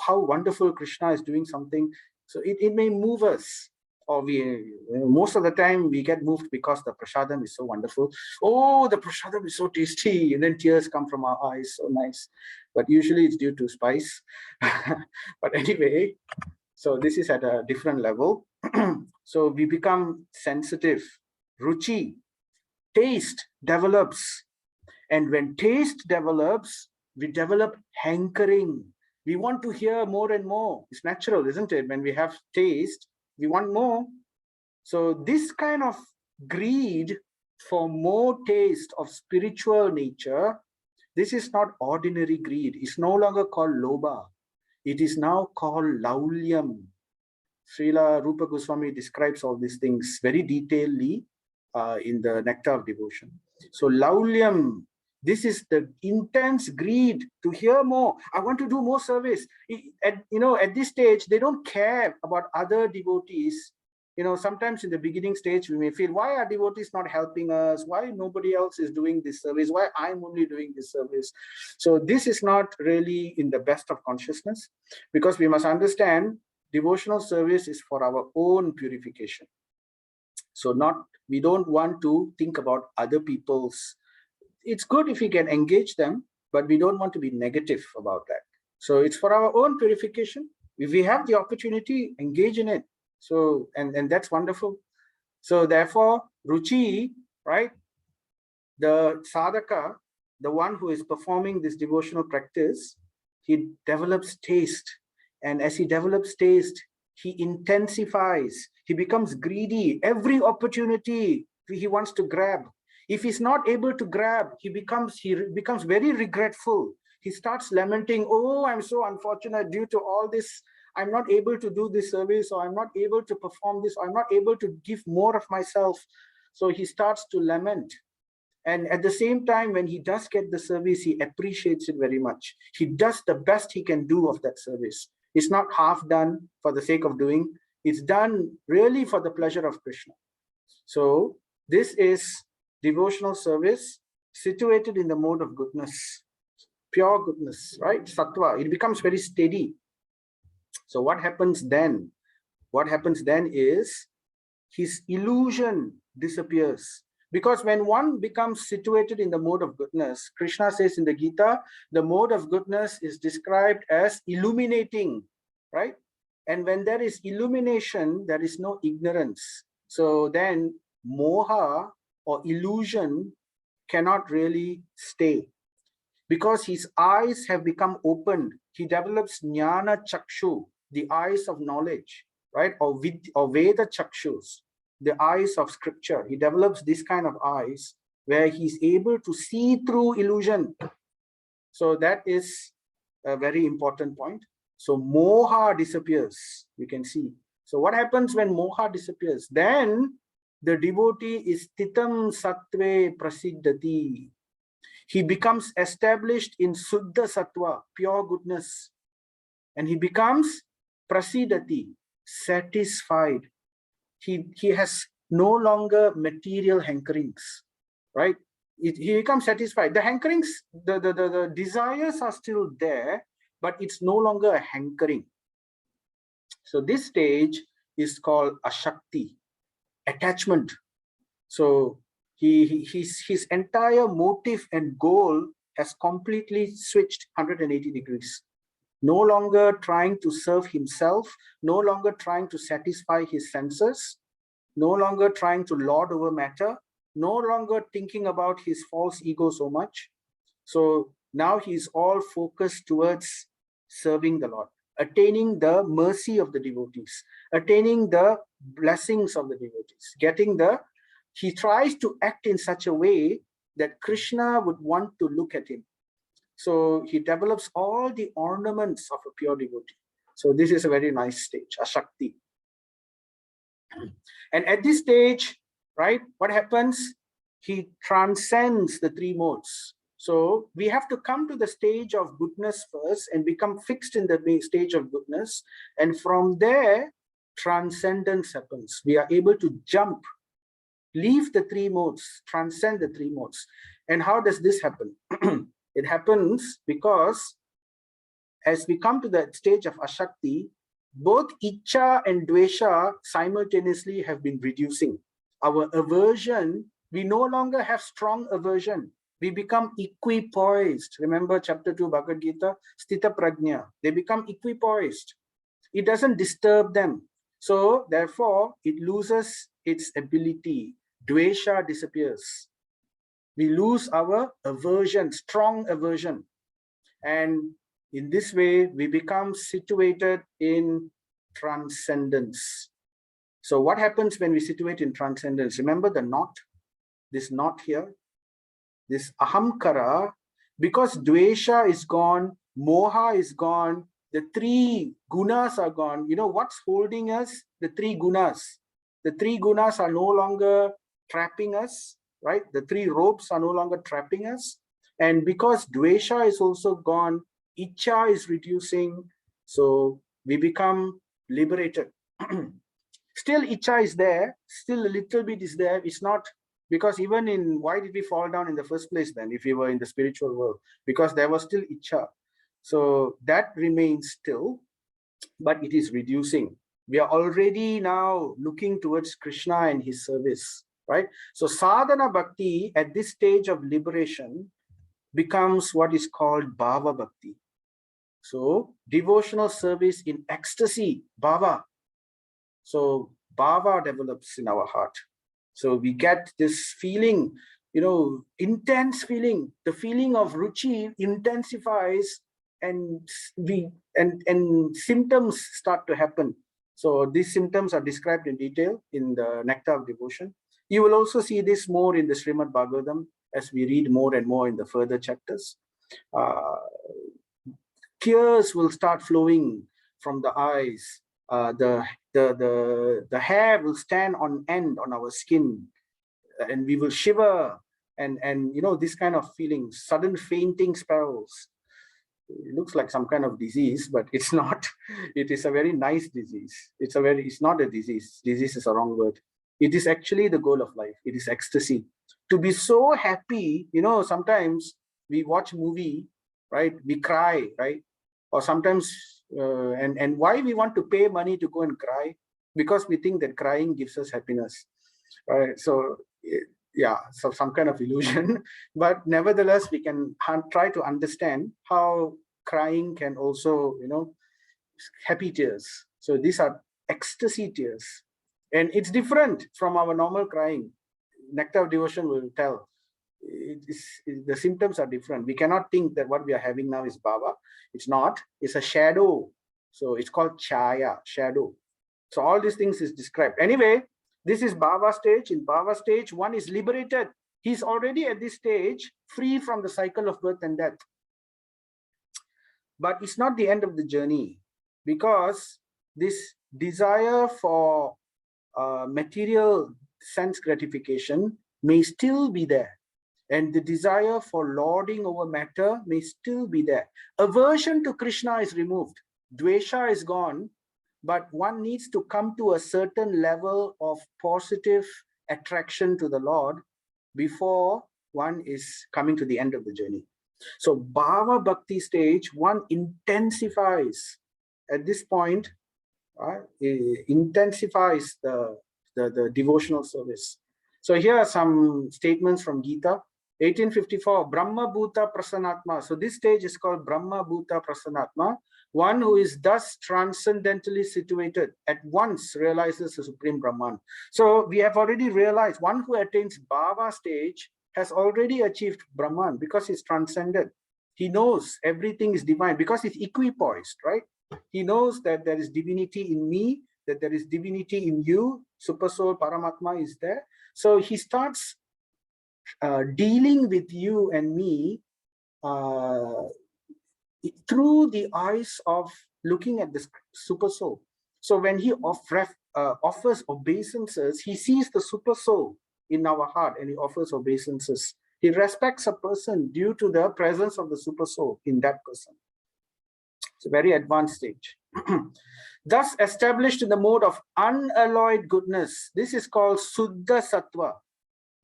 how wonderful Krishna is doing something. So it may move us, or most of the time we get moved because the prasadam is so wonderful. Oh, the prasadam is so tasty, and then tears come from our eyes, so nice. But usually it's due to spice. But anyway, so this is at a different level. So we become sensitive. Ruchi, taste develops. And when taste develops, we develop hankering. We want to hear more and more. It's natural, isn't it? When we have taste, we want more. So this kind of greed for more taste of spiritual nature, this is not ordinary greed. It's no longer called lobha. It is now called laulyam. Srila Rupa Goswami describes all these things very detailedly in the Nectar of Devotion. So laulyam, this is the intense greed to hear more. I want to do more service. At this stage, they don't care about other devotees. Sometimes in the beginning stage, we may feel, why are devotees not helping us? Why nobody else is doing this service? Why I'm only doing this service? So this is not really in the best of consciousness, because we must understand devotional service is for our own purification. So we don't want to think about other people's. It's good if we can engage them, but we don't want to be negative about that. So it's for our own purification. If we have the opportunity, engage in it. So, and that's wonderful. So therefore, ruchi, right? The sadhaka, the one who is performing this devotional practice, he develops taste. And as he develops taste, he intensifies. He becomes greedy. Every opportunity he wants to grab. If he's not able to grab, he becomes very regretful. He starts lamenting, oh, I'm so unfortunate due to all this. I'm not able to do this service, or I'm not able to perform this, or I'm not able to give more of myself. So he starts to lament. And at the same time, when he does get the service, he appreciates it very much. He does the best he can do of that service. It's not half done for the sake of doing. It's done really for the pleasure of Krishna. So this is devotional service situated in the mode of goodness, pure goodness, right? Sattva. It becomes very steady. So what happens then? What happens then is his illusion disappears. Because when one becomes situated in the mode of goodness, Krishna says in the Gita, the mode of goodness is described as illuminating, right? And when there is illumination, there is no ignorance. So then moha or illusion cannot really stay. Because his eyes have become opened, he develops jnana chakshu, the eyes of knowledge, right? Or Veda chakshus, the eyes of scripture. He develops this kind of eyes where he's able to see through illusion. So that is a very important point. So moha disappears, you can see. So what happens when moha disappears? Then the devotee is titam sattve prasiddhati. He becomes established in Suddha Sattva, pure goodness. And he becomes prasidati, satisfied. He has no longer material hankerings, right? He becomes satisfied. The hankerings, the desires are still there, but it's no longer a hankering. So this stage is called Ashakti, attachment. So his entire motive and goal has completely switched 180 degrees. No longer trying to serve himself, no longer trying to satisfy his senses, no longer trying to lord over matter, no longer thinking about his false ego so much. So now he's all focused towards serving the Lord, attaining the mercy of the devotees, attaining the blessings of the devotees, he tries to act in such a way that Krishna would want to look at him. So he develops all the ornaments of a pure devotee. So this is a very nice stage, Ashakti. And at this stage, right, what happens? He transcends the three modes. So we have to come to the stage of goodness first and become fixed in the stage of goodness. And from there, transcendence happens. We are able to jump, leave the three modes, transcend the three modes. And how does this happen? It happens because as we come to the stage of Ashakti, both Icha and Dvesha simultaneously have been reducing. Our aversion, we no longer have strong aversion. We become equipoised. Remember chapter 2 Bhagavad Gita, Sthita Prajna. They become equipoised. It doesn't disturb them. So therefore, it loses its ability. Dvesha disappears. We lose our aversion, strong aversion. And in this way, we become situated in transcendence. So what happens when we situate in transcendence? Remember the knot, this knot here, this ahamkara, because dvesha is gone, moha is gone, the three gunas are gone. You know what's holding us? The three gunas. The three gunas are no longer trapping us, right? The three ropes are no longer trapping us. And because dvesha is also gone, icha is reducing, so we become liberated. Still icha is there, still a little bit is there. It's not, because even in, why did we fall down in the first place then if we were in the spiritual world? Because there was still icha. So that remains still, but it is reducing. We are already now looking towards Krishna and his service, right? So sadhana bhakti at this stage of liberation becomes what is called bhava bhakti. So devotional service in ecstasy, bhava. So bhava develops in our heart. So we get this feeling, you know, intense feeling. The feeling of ruchi intensifies, and symptoms start to happen. So these symptoms are described in detail in the Nectar of Devotion. You will also see this more in the Srimad Bhagavatam as we read more and more in the further chapters. Tears will start flowing from the eyes. The hair will stand on end on our skin, and we will shiver, and you know, this kind of feelings, sudden fainting spells. It looks like some kind of disease, but it's not. It is a very nice disease. It's not a disease. Disease is a wrong word. It is actually the goal of life. It is ecstasy. To be so happy, you know, sometimes we watch movie, right? We cry, right? Or sometimes, and why we want to pay money to go and cry? Because we think that crying gives us happiness, right? So yeah, so some kind of illusion. But nevertheless, we can try to understand how crying can also, you know, happy tears. So these are ecstasy tears, and it's different from our normal crying. Nectar of Devotion will tell the symptoms are different. We cannot think that what we are having now is bhava. It's not. It's a shadow. So it's called chaya, shadow. So all these things is described. Anyway, this is bhava stage. In bhava stage, one is liberated. He's already at this stage free from the cycle of birth and death. But it's not the end of the journey, because this desire for material sense gratification may still be there. And the desire for lording over matter may still be there. Aversion to Krishna is removed. Dvesha is gone, but one needs to come to a certain level of positive attraction to the Lord before one is coming to the end of the journey. So bhava bhakti stage, one intensifies. At this point, It intensifies the devotional service. So here are some statements from Gita. 1854, Brahma Bhuta Prasanatma. So this stage is called Brahma Bhuta Prasanatma. One who is thus transcendentally situated at once realizes the Supreme Brahman. So we have already realized one who attains Bhava stage has already achieved Brahman because he's transcended. He knows everything is divine because he's equipoised, right? He knows that there is divinity in me, that there is divinity in you. Super soul, Paramatma is there. So he starts dealing with you and me through the eyes of looking at the super soul. So when he offers obeisances, he sees the super soul in our heart and he offers obeisances. He respects a person due to the presence of the super soul in that person. It's a very advanced stage. Thus established in the mode of unalloyed goodness, this is called Suddha Sattva.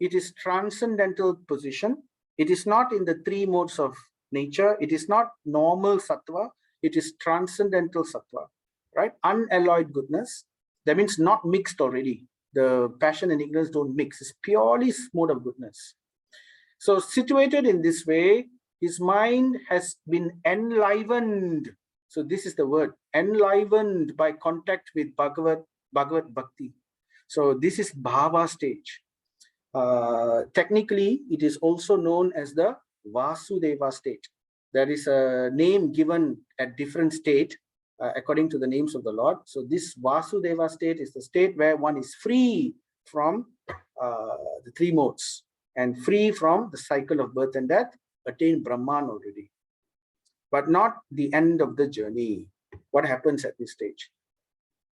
It is transcendental position. It is not in the three modes of nature. It is not normal Sattva. It is transcendental Sattva, right? Unalloyed goodness. That means not mixed already. The passion and ignorance don't mix. It's purely mode of goodness. So situated in this way, his mind has been enlivened. So this is the word, enlivened by contact with Bhagavad Bhakti. So this is Bhava stage. Technically, it is also known as the Vasudeva state. There is a name given at different state according to the names of the Lord. So this Vasudeva state is the state where one is free from the three modes and free from the cycle of birth and death, attain Brahman already. But not the end of the journey. What happens at this stage?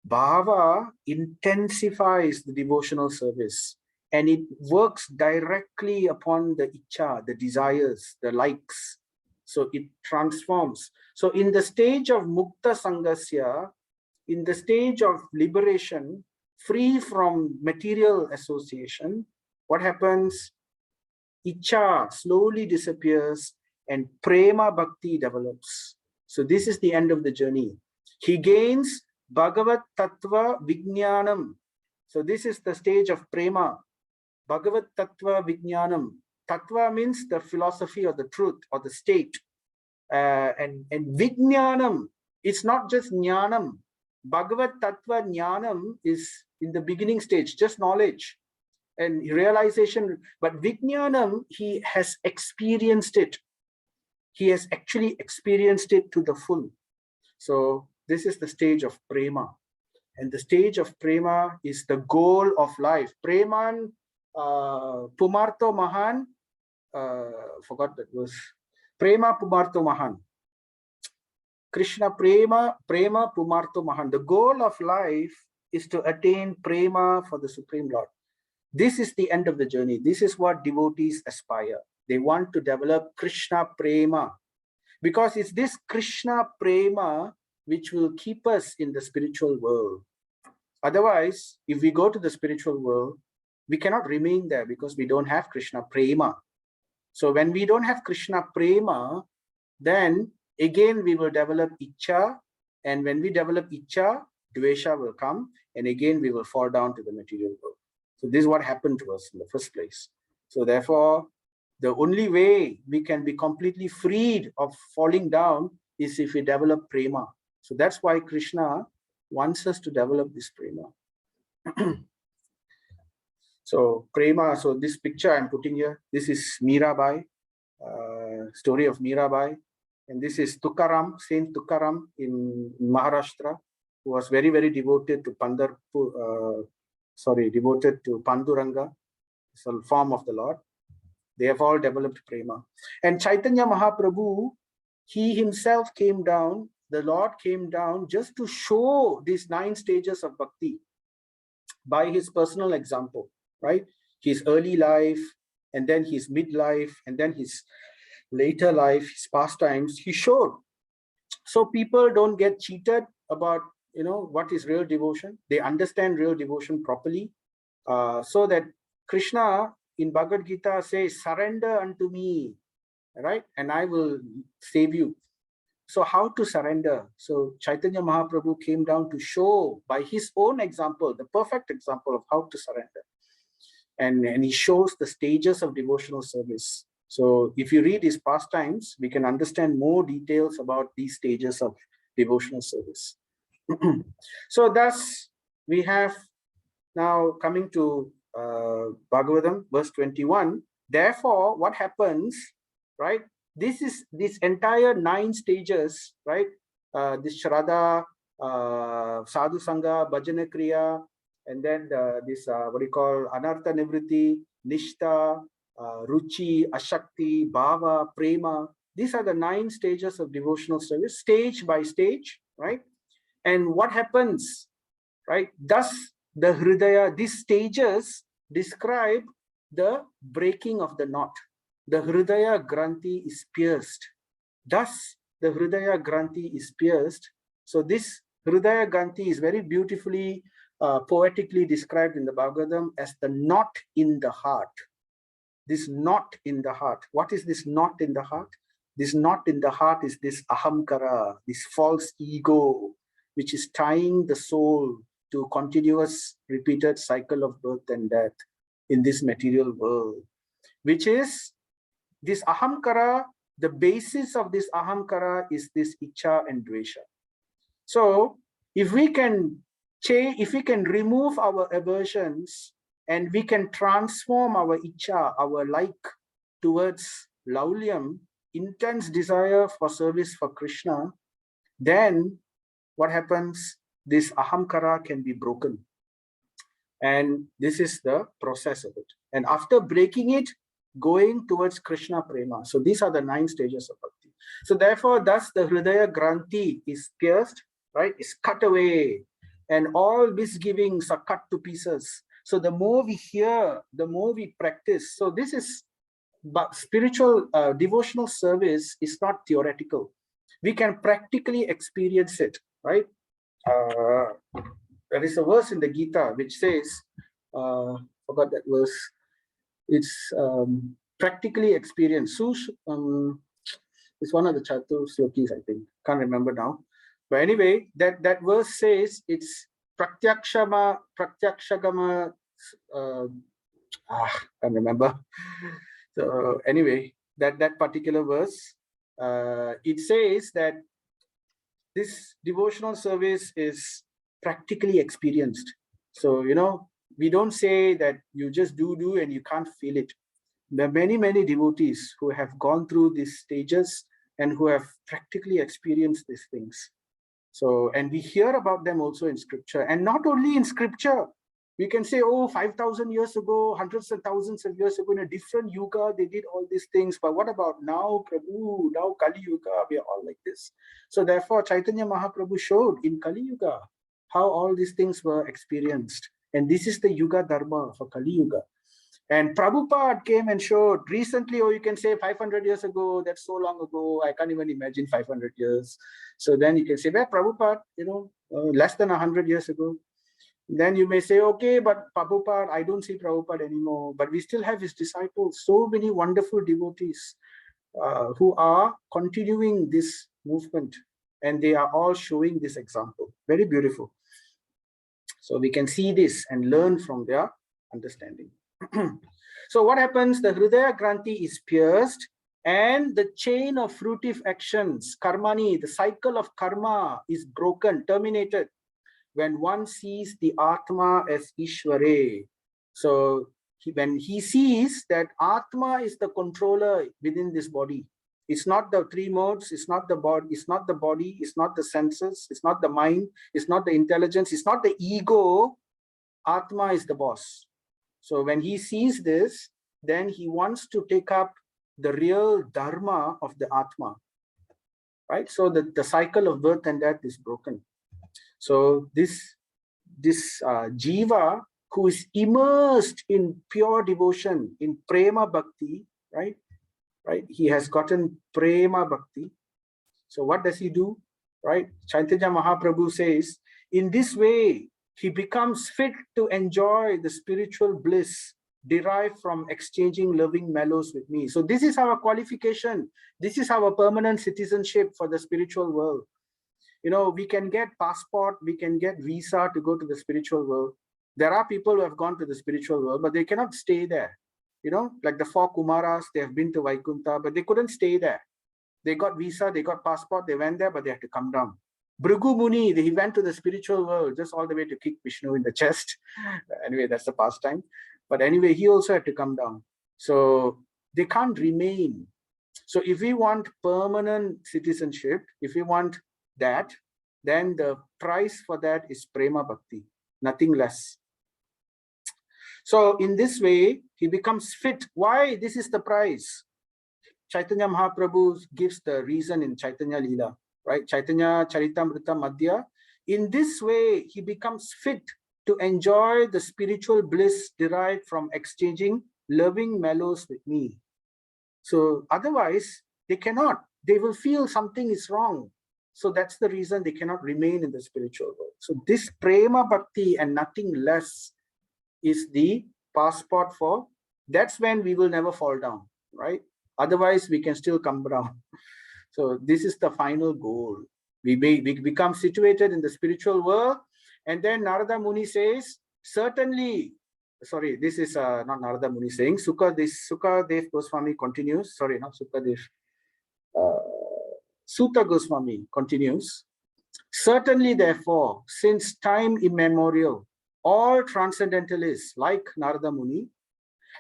Bhava intensifies the devotional service and it works directly upon the icha, the desires, the likes. So it transforms. So in the stage of Mukta Sangasya, in the stage of liberation, free from material association, what happens? Icha slowly disappears and prema bhakti develops. So this is the end of the journey. He gains Bhagavat Tattva Vijnanam. So this is the stage of prema. Bhagavat Tattva Vijnanam. Tattva means the philosophy or the truth or the state. And Vijnanam, it's not just Jnanam. Bhagavat Tattva Jnanam is in the beginning stage, just knowledge and realization. But Vijnanam, he has experienced it. He has actually experienced it to the full. So this is the stage of prema. And the stage of prema is the goal of life. Preman Pumarto Mahan, forgot that verse. Prema Pumarto Mahan. Krishna Prema Pumarto Mahan. The goal of life is to attain prema for the Supreme Lord. This is the end of the journey. This is what devotees aspire. They want to develop Krishna Prema. Because it's this Krishna Prema which will keep us in the spiritual world. Otherwise, if we go to the spiritual world, we cannot remain there because we don't have Krishna Prema. So when we don't have Krishna Prema, then again we will develop Icha. And when we develop Icha, Dvesha will come. And again we will fall down to the material world. So this is what happened to us in the first place. So therefore, the only way we can be completely freed of falling down is if we develop prema. So that's why Krishna wants us to develop this prema. So prema, so this picture I'm putting here, this is Mirabai, story of Mirabai. And this is Tukaram, Saint Tukaram in Maharashtra, who was very, very devoted to devoted to Panduranga, some form of the Lord. They have all developed prema. And Chaitanya Mahaprabhu, he himself came down, the Lord came down just to show these 9 stages of bhakti by his personal example, right? His early life, and then his midlife, and then his later life, his pastimes, he showed. So people don't get cheated about, what is real devotion. They understand real devotion properly. So that Krishna in Bhagavad Gita says, surrender unto me, right? And I will save you. So how to surrender? So Chaitanya Mahaprabhu came down to show by his own example, the perfect example of how to surrender. And he shows the stages of devotional service. So if you read his pastimes, we can understand more details about these stages of devotional service. So thus we have now coming to Bhagavatam, verse 21. Therefore, what happens, right? This entire 9 stages, right? This Shraddha, Sadhu Sangha, Bhajana Kriya, and then this what you call Anartha Nivritti, Nishtha, Ruchi, Ashakti, Bhava, Prema. These are the 9 stages of devotional service, stage by stage, right? And what happens, right? Thus, the Hridaya, these stages describe the breaking of the knot. The Hridaya Granthi is pierced. Thus, the Hridaya Granthi is pierced. So this Hridaya Granthi is very beautifully, poetically described in the Bhagavatam as the knot in the heart. This knot in the heart. What is this knot in the heart? This knot in the heart is this ahamkara, this false ego, which is tying the soul to continuous repeated cycle of birth and death in this material world, which is this ahamkara. The basis of this ahamkara is this icha and dvesha. So if we can remove our aversions and we can transform our icha, our like towards laulyam, intense desire for service for Krishna, then what happens? This ahamkara can be broken. And this is the process of it. And after breaking it, going towards Krishna prema. So these are the 9 stages of bhakti. So therefore, thus the Hridaya Granthi is pierced, right? Is cut away. And all misgivings are cut to pieces. So the more we hear, the more we practice. So this is, but spiritual devotional service is not theoretical. We can practically experience it, right? There is a verse in the Gita which says, forgot that verse. It's practically experienced. It's one of the Chatur Slokis, I think. Can't remember now. But anyway, that verse says it's pratyakshagama. Can't remember. So anyway, that particular verse, it says that this devotional service is practically experienced. So, we don't say that you just do and you can't feel it. There are many devotees who have gone through these stages and who have practically experienced these things. So, and we hear about them also in scripture, and not only in scripture. We can say, 5,000 years ago, hundreds and thousands of years ago, in a different yuga, they did all these things. But what about now, Prabhu? Now, Kali Yuga, we are all like this. So therefore, Chaitanya Mahaprabhu showed in Kali Yuga how all these things were experienced. And this is the Yuga Dharma for Kali Yuga. And Prabhupada came and showed recently, you can say 500 years ago, that's so long ago, I can't even imagine 500 years. So then you can say, well, Prabhupada, less than 100 years ago. Then you may say, okay, but Prabhupada, I don't see Prabhupada anymore, but we still have his disciples, so many wonderful devotees who are continuing this movement, and they are all showing this example. Very beautiful. So we can see this and learn from their understanding. So what happens? The Hridaya Granthi is pierced, and the chain of fruitive actions, karmani, the cycle of karma is broken, terminated, when one sees the Atma as Ishvare. So when he sees that Atma is the controller within this body, it's not the 3 modes, it's not the body, it's not the senses, it's not the mind, it's not the intelligence, it's not the ego. Atma is the boss. So when he sees this, then he wants to take up the real dharma of the Atma, right? So the cycle of birth and death is broken. So this jiva who is immersed in pure devotion, in prema bhakti, right? He has gotten prema bhakti. So what does he do? Right? Chaitanya Mahaprabhu says, in this way, he becomes fit to enjoy the spiritual bliss derived from exchanging loving mellows with me. So this is our qualification. This is our permanent citizenship for the spiritual world. You know, we can get passport, we can get visa to go to the spiritual world. There are people who have gone to the spiritual world, but they cannot stay there. You know, like the 4 Kumaras, they have been to Vaikuntha, but they couldn't stay there. They got visa, they got passport, they went there, but they had to come down. Bhrigu Muni, he went to the spiritual world just all the way to kick Vishnu in the chest. Anyway, that's the pastime. But anyway, he also had to come down. So they can't remain. So if we want permanent citizenship, if we want that, then the price for that is prema bhakti, nothing less. So in this way, he becomes fit. Why? This is the price. Chaitanya Mahaprabhu gives the reason in Chaitanya Leela, right? Chaitanya Charitamrita Madhya. In this way, he becomes fit to enjoy the spiritual bliss derived from exchanging loving mellows with me. So otherwise, they cannot. They will feel something is wrong. So that's the reason they cannot remain in the spiritual world. So this prema bhakti and nothing less is the passport for, that's when we will never fall down, right? Otherwise, we can still come down. So this is the final goal. We become situated in the spiritual world. And then Narada Muni says, certainly, sorry, this is not Narada Muni saying, Sukadev Goswami continues, sorry, not Sukadev, Sutta Goswami continues, certainly therefore, since time immemorial, all transcendentalists like Narada Muni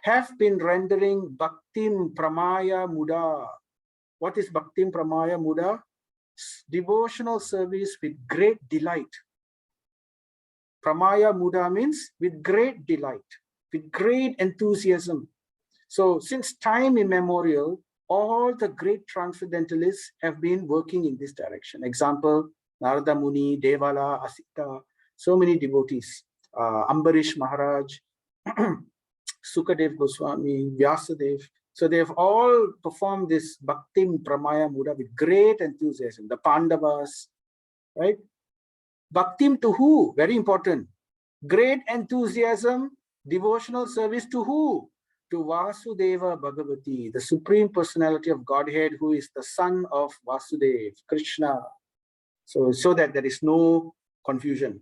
have been rendering Bhaktim Pramaya Muda. What is Bhaktim Pramaya Muda? Devotional service with great delight. Pramaya Muda means with great delight, with great enthusiasm. So since time immemorial, all the great transcendentalists have been working in this direction. Example, Narada Muni, Devala, Asita, so many devotees. Ambarish Maharaj, Sukadev Goswami, Vyasadev. So they've all performed this Bhaktim Pramaya Muda with great enthusiasm. The Pandavas, right? Bhaktim to who? Very important. Great enthusiasm, devotional service to who? To Vasudeva Bhagavati, the Supreme Personality of Godhead, who is the son of Vasudev, Krishna. So that there is no confusion.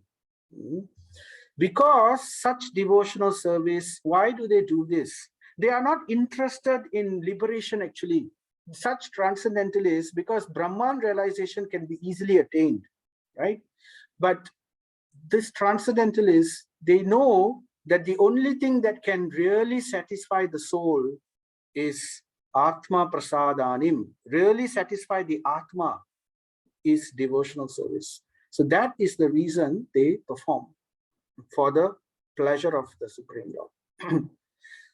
Because such devotional service, why do they do this? They are not interested in liberation actually. Such transcendentalists, because Brahman realization can be easily attained, right? But this transcendentalists, they know that the only thing that can really satisfy the soul is Atma Prasadanim. Really satisfy the Atma is devotional service. So that is the reason they perform, for the pleasure of the Supreme Lord.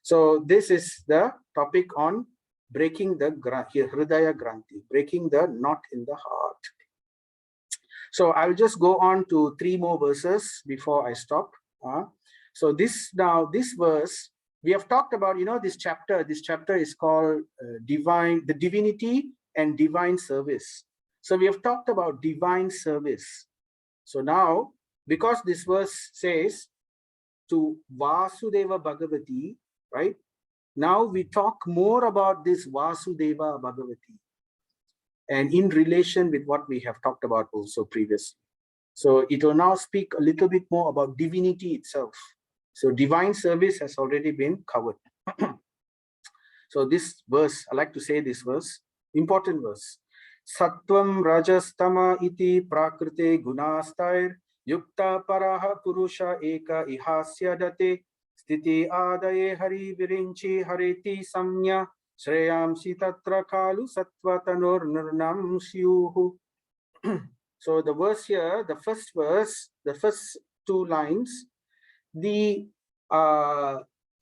So this is the topic on breaking the Hridaya Granthi, breaking the knot in the heart. So I'll just go on to 3 more verses before I stop. So this verse, we have talked about, this chapter is called the divinity and divine service. So we have talked about divine service. So now, because this verse says to Vasudeva Bhagavati, right? Now we talk more about this Vasudeva Bhagavati and in relation with what we have talked about also previously. So it will now speak a little bit more about divinity itself. So divine service has already been covered. So this verse, I like to say this verse, important verse. Sattvam Rajastama iti prakrite gunastair yukta paraha purusha eka ihasya date sthiti adaye hari virinchi hariti samnya shreyamsi tatra kalu sattvatanur nirnam syuhu. So the verse here, the first verse, the first 2 lines, the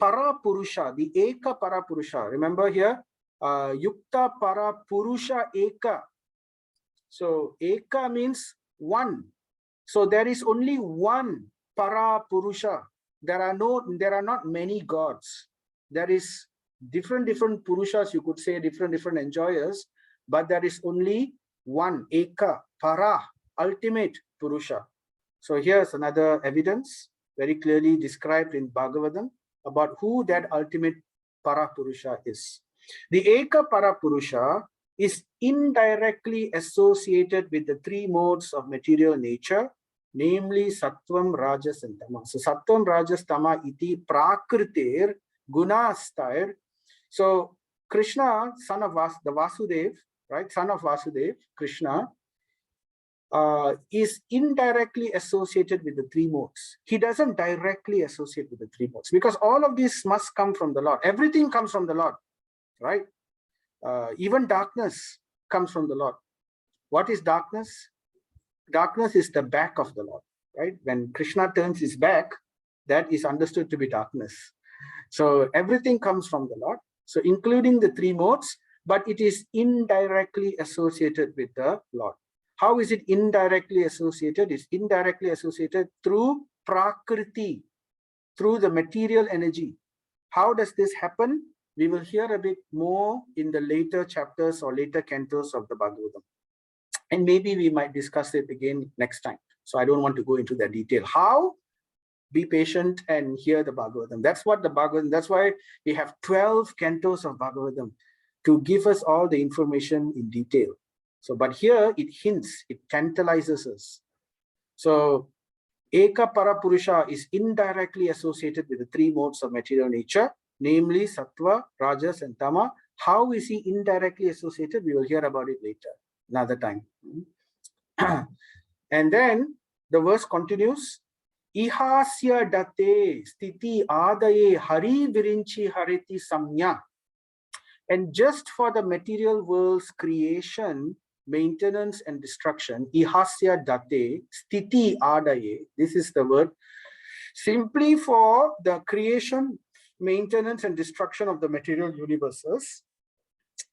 Parapurusha, the Eka Parapurusha. Remember here, Yukta Parapurusha Eka. So Eka means one. So there is only one Parapurusha. There are not many gods. There is different Purushas, you could say, different enjoyers, but there is only one Eka, Para, ultimate Purusha. So here's another evidence, very clearly described in Bhagavatam. about who that ultimate Parapurusha is. The Eka Parapurusha is indirectly associated with the three modes of material nature, namely Sattvam, Rajas, and Tama. So Sattvam, Rajas, Tama iti prakritir gunastair. So Krishna, son of the Vasudev, right? Son of Vasudev, Krishna, is indirectly associated with the three modes. He doesn't directly associate with the three modes because all of these must come from the Lord. Everything comes from the Lord, right? Even darkness comes from the Lord. What is darkness? Darkness is the back of the Lord, right? When Krishna turns his back, that is understood to be darkness. So everything comes from the Lord. So including the three modes, but it is indirectly associated with the Lord. How is it indirectly associated? It's indirectly associated through Prakriti, through the material energy. How does this happen? We will hear a bit more in the later chapters or later cantos of the Bhagavatam. And maybe we might discuss it again next time. So I don't want to go into that detail. How? Be patient and hear the Bhagavatam. That's what the Bhagavatam, that's why we have 12 cantos of Bhagavatam to give us all the information in detail. So, but here it hints, it tantalizes us. So, Eka Parapurusha is indirectly associated with the three modes of material nature, namely Sattva, Rajas, and Tama. How is he indirectly associated? We will hear about it later, another time. And then the verse continues, Ihasya date stiti adaye hari virinchi hariti samnya. And just for the material world's creation, maintenance, and destruction, ihasya date stiti adaye, this is the word, simply for the creation, maintenance, and destruction of the material universes,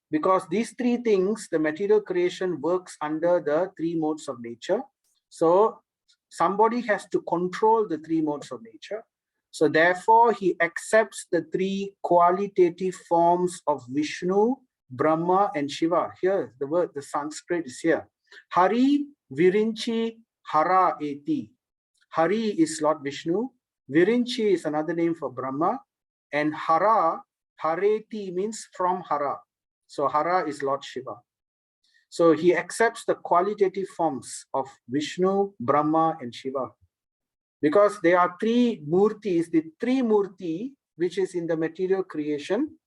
because these three things, the material creation works under the three modes of nature. So somebody has to control the three modes of nature. So therefore, he accepts the three qualitative forms of Vishnu, Brahma, and Shiva. Here, the word, the Sanskrit is here. Hari, Virinchi, Hara, Eti. Hari is Lord Vishnu. Virinchi is another name for Brahma. And Hara, Hareti means from Hara. So Hara is Lord Shiva. So he accepts the qualitative forms of Vishnu, Brahma, and Shiva. Because there are three murtis, the three murti, which is in the material creation,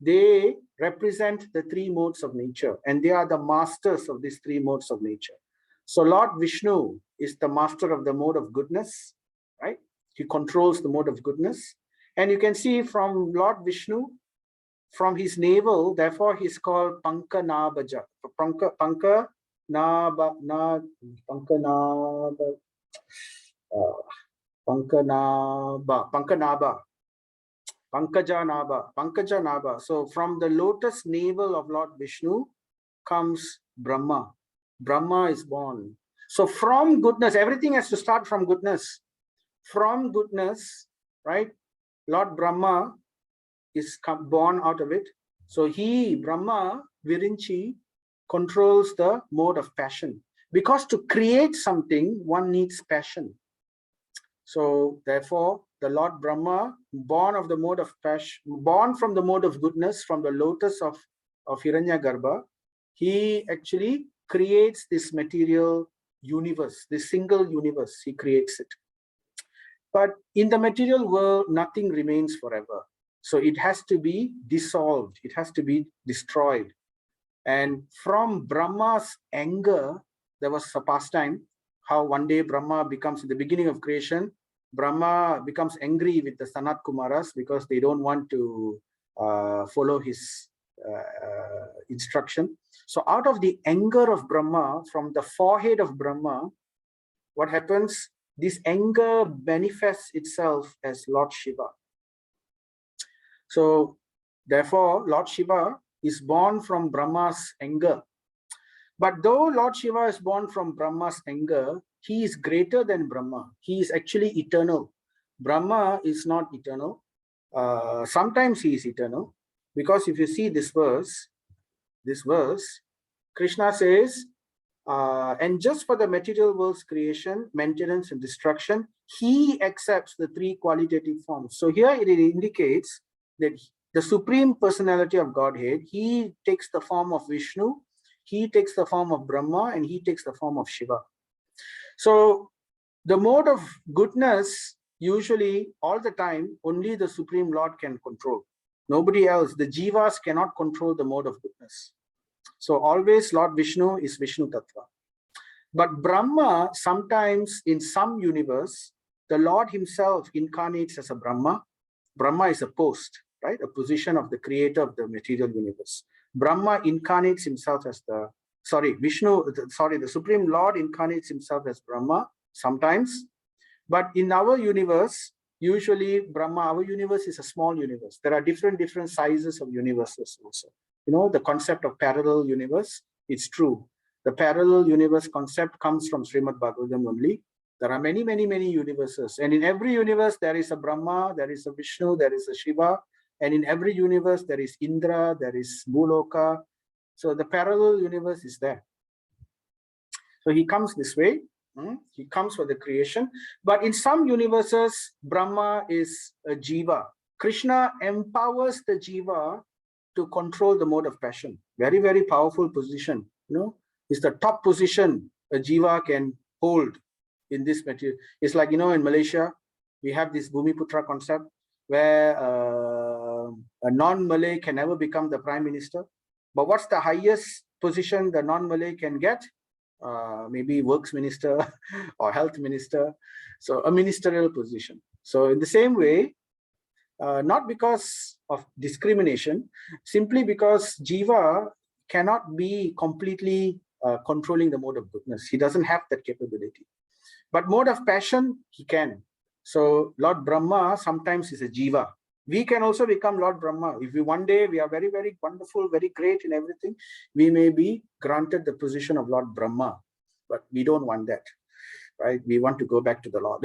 they represent the three modes of nature, and they are the masters of these three modes of nature. So Lord Vishnu is the master of the mode of goodness, right? He controls the mode of goodness. And you can see from Lord Vishnu, from his navel, therefore he's called Pankanabaja. Pankanaba, Pankajanaba. So from the lotus navel of Lord Vishnu comes Brahma. Brahma is born. So from goodness, everything has to start from goodness. From goodness, right? Lord Brahma is born out of it. So he, Brahma, Virinchi, controls the mode of passion. Because to create something, one needs passion. So therefore, the Lord Brahma, born of the mode of passion, born from the mode of goodness, from the lotus of Hiranyagarbha, he actually creates this material universe, this single universe, he creates it. But in the material world, nothing remains forever. So it has to be dissolved, it has to be destroyed. And from Brahma's anger, there was a pastime, how one day Brahma becomes, in the beginning of creation, Brahma becomes angry with the Sanat Kumaras because they don't want to follow his instruction. So out of the anger of Brahma, from the forehead of Brahma, what happens? This anger manifests itself as Lord Shiva. So therefore, Lord Shiva is born from Brahma's anger. But though Lord Shiva is born from Brahma's anger, he is greater than Brahma. He is actually eternal. Brahma is not eternal. Sometimes he is eternal. Because if you see this verse, Krishna says, And just for the material world's creation, maintenance, and destruction, he accepts the three qualitative forms. So here it indicates that the Supreme Personality of Godhead, he takes the form of Vishnu, he takes the form of Brahma, and he takes the form of Shiva. So the mode of goodness, usually all the time, only the Supreme Lord can control. Nobody else. The jivas cannot control the mode of goodness. So always Lord Vishnu is Vishnu Tattva. But Brahma, sometimes in some universe, the Lord himself incarnates as a Brahma. Brahma is a post, right? A position of the creator of the material universe. Brahma incarnates himself as the, the Supreme Lord incarnates himself as Brahma sometimes. But in our universe, usually Brahma, our universe is a small universe. There are different sizes of universes also. You know, the concept of parallel universe, it's true. The parallel universe concept comes from Srimad Bhagavatam only. There are many universes. And in every universe, there is a Brahma, there is a Vishnu, there is a Shiva. And in every universe, there is Indra, there is Bhuloka. So the parallel universe is there. So he comes this way. He comes for the creation. But in some universes, Brahma is a jiva. Krishna empowers the jiva to control the mode of passion. Very powerful position. You know, it's the top position a jiva can hold in this material. It's like, you know, in Malaysia, we have this Bumiputra concept where a non-Malay can never become the prime minister. But what's the highest position the non-Malay can get? Maybe works minister or health minister. So a ministerial position. So in the same way, not because of discrimination, simply because jiva cannot be completely controlling the mode of goodness. He doesn't have that capability. But mode of passion, he can. So Lord Brahma sometimes is a jiva. We can also become Lord Brahma. If we one day we are very wonderful, very great in everything, we may be granted the position of Lord Brahma. But we don't want that, right? We want to go back to the Lord.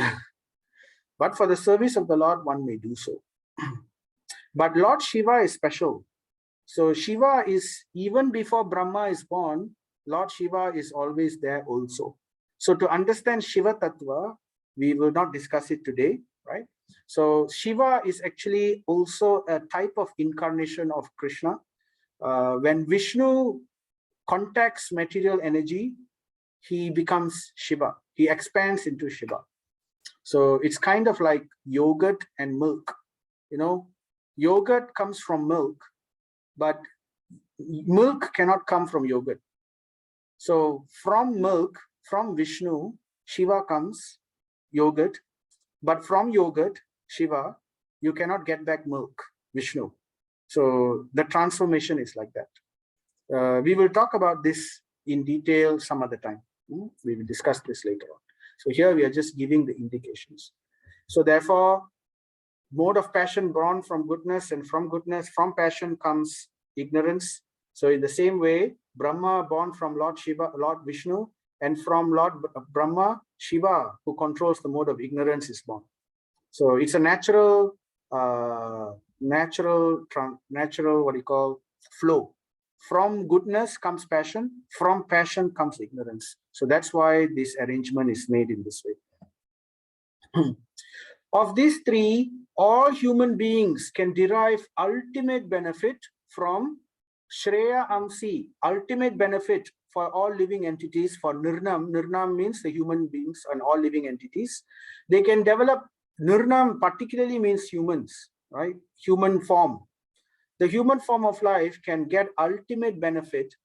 But for the service of the Lord, one may do so. But Lord Shiva is special. So Shiva is, even before Brahma is born, Lord Shiva is always there also. So to understand Shiva Tattva, we will not discuss it today, right? So Shiva is actually also a type of incarnation of Krishna. When Vishnu contacts material energy, he becomes Shiva. He expands into Shiva. So it's kind of like yogurt and milk. You know, yogurt comes from milk, but milk cannot come from yogurt. So from milk, from Vishnu, Shiva comes, yogurt. But from yogurt, Shiva, you cannot get back milk, Vishnu. So the transformation is like that. We will talk about this in detail some other time. We will discuss this later on. So here we are just giving the indications. So therefore, mode of passion born from goodness, and from goodness, from passion comes ignorance. So in the same way, Brahma born from Lord Shiva, Lord Vishnu, and from Lord Brahma, Shiva, who controls the mode of ignorance, is born. So it's a natural, what you call, flow. From goodness comes passion, from passion comes ignorance. So that's why this arrangement is made in this way. Of these three, all human beings can derive ultimate benefit from Shreya Amsi, ultimate benefit for all living entities, for Nirnam. Nirnam means the human beings and all living entities. They can develop, Nirnam particularly means humans, right? Human form. The human form of life can get ultimate benefit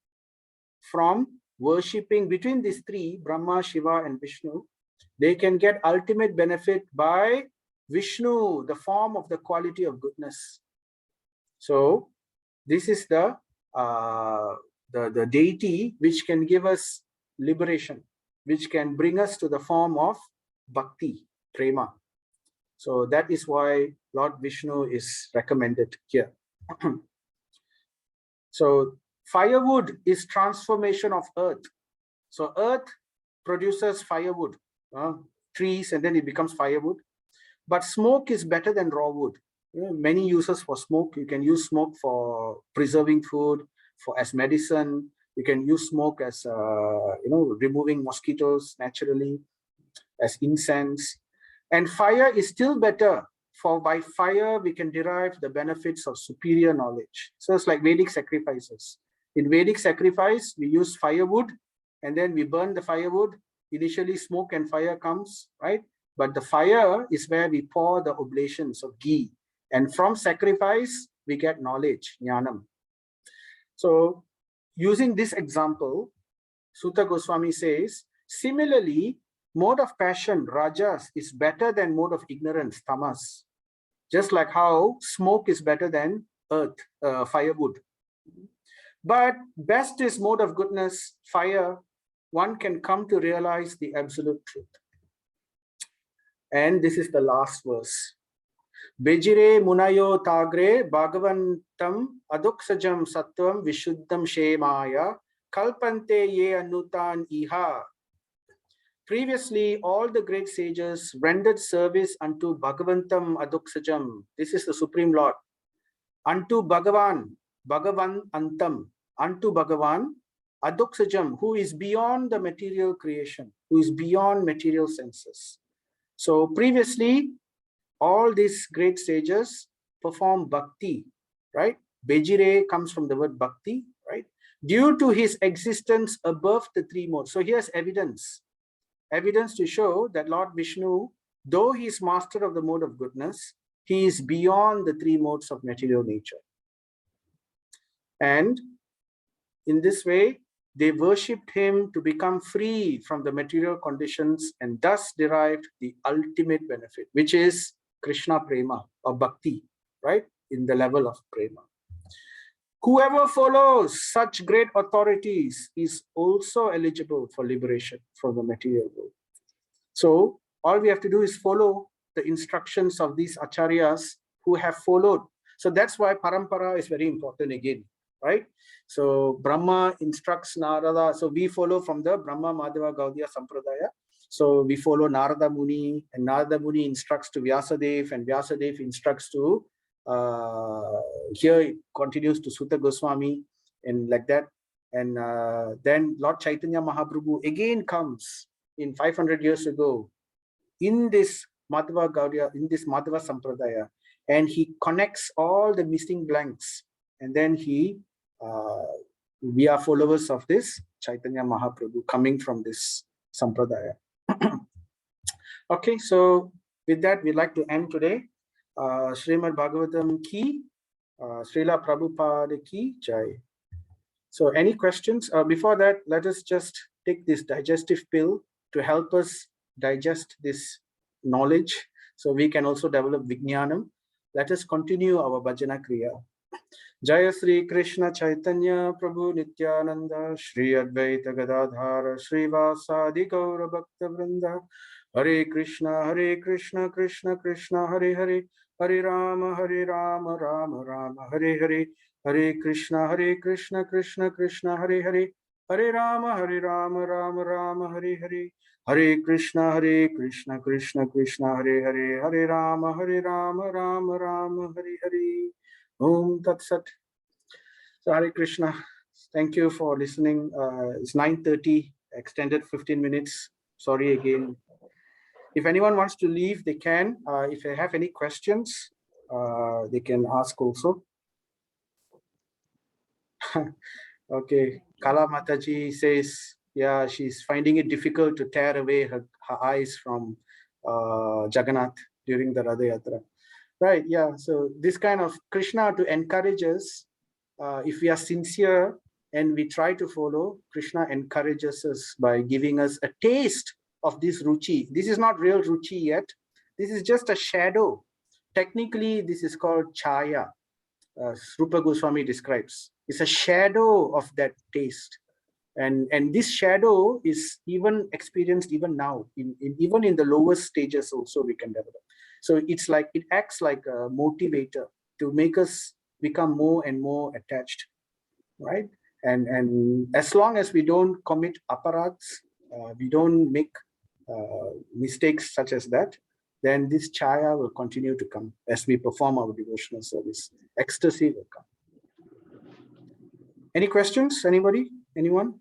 from worshipping between these three, Brahma, Shiva, and Vishnu. They can get ultimate benefit by Vishnu, the form of the quality of goodness. So this is the deity which can give us liberation, which can bring us to the form of bhakti, prema. So that is why Lord Vishnu is recommended here. So firewood is transformation of earth. So earth produces firewood, trees, and then it becomes firewood. But smoke is better than raw wood. Many uses for smoke. You can use smoke for preserving food, for as medicine, You can use smoke as, removing mosquitoes naturally, as incense. And fire is still better, for by fire we can derive the benefits of superior knowledge. So it's like Vedic sacrifices. In Vedic sacrifice, we use firewood, and then we burn the firewood. Initially, smoke and fire comes, right? But the fire is where we pour the oblations of ghee. And from sacrifice, we get knowledge, jnanam. So using this example, Sutta Goswami says, similarly, mode of passion, rajas, is better than mode of ignorance, tamas. Just like how smoke is better than earth, firewood. But best is mode of goodness, fire. One can come to realize the absolute truth. And this is the last verse. Bejire munayo tagre bhagavantam aduksajam sattvam vishuddham shemaya kalpante ye anutan iha. Previously, all the great sages rendered service unto Bhagavantam Aduksajam. This is the Supreme Lord. Unto Bhagavan, Bhagavan Antam, unto Bhagavan Aduksajam, who is beyond the material creation, who is beyond material senses. So previously, all these great sages perform bhakti, right? Bejire comes from the word bhakti, right? Due to his existence above the three modes. So here's evidence to show that Lord Vishnu, though he is master of the mode of goodness, he is beyond the three modes of material nature. And in this way, they worshipped him to become free from the material conditions and thus derived the ultimate benefit, which is Krishna Prema or Bhakti, right? In the level of Prema. Whoever follows such great authorities is also eligible for liberation from the material world. So all we have to do is follow the instructions of these acharyas who have followed. So that's why parampara is very important again, right? So Brahma instructs Narada. So we follow from the Brahma Madhava Gaudiya Sampradaya. So we follow Narada Muni, and Narada Muni instructs to Vyasadeva, and Vyasadeva instructs to here it continues to Sutta Goswami, and like that. And then Lord Chaitanya Mahaprabhu again comes in 500 years ago in this Madhava Gaudiya, in this Madhava Sampradaya, and he connects all the missing blanks. And then we are followers of this Chaitanya Mahaprabhu coming from this Sampradaya. Okay, so with that, we'd like to end today. Srimad Bhagavatam Ki, Srila Prabhupada Ki Jai. So any questions? Before that, let us just take this digestive pill to help us digest this knowledge so we can also develop Vijnanam. Let us continue our Bhajana Kriya. Jaya Sri Krishna Chaitanya Prabhu Nityananda Shri Advaita Gadadhara Shri Vasadi Gaura Bhakta Vrinda Hare Krishna Krishna Krishna Hare Hare Hare Rama Rama Rama Hare Hare Hare Krishna Krishna Krishna Hare Hare Hare Rama Rama Rama Hare Hare Hare Krishna Krishna Krishna Hare Hare Hare Rama Rama Rama Hare Hare. Om Tat Sat. So Hare Krishna. Thank you for listening. It's 9:30, extended 15 minutes. Sorry again. If anyone wants to leave, they can. If they have any questions, they can ask also. Okay, Kala Mataji says, yeah, she's finding it difficult to tear away her eyes from Jagannath during the Radha Yatra. Right, yeah, so this kind of Krishna to encourage us, if we are sincere and we try to follow, Krishna encourages us by giving us a taste of this ruchi. This is not real ruchi yet. This is just a shadow. Technically, this is called chaya. Rupa Goswami describes. It's a shadow of that taste. And this shadow is even experienced even now, even in the lowest stages also we can develop. So it's like, it acts like a motivator to make us become more and more attached, right? And as long as we don't commit aparats, we don't make mistakes such as that, then this chaya will continue to come as we perform our devotional service. Ecstasy will come. Any questions, anybody? Anyone?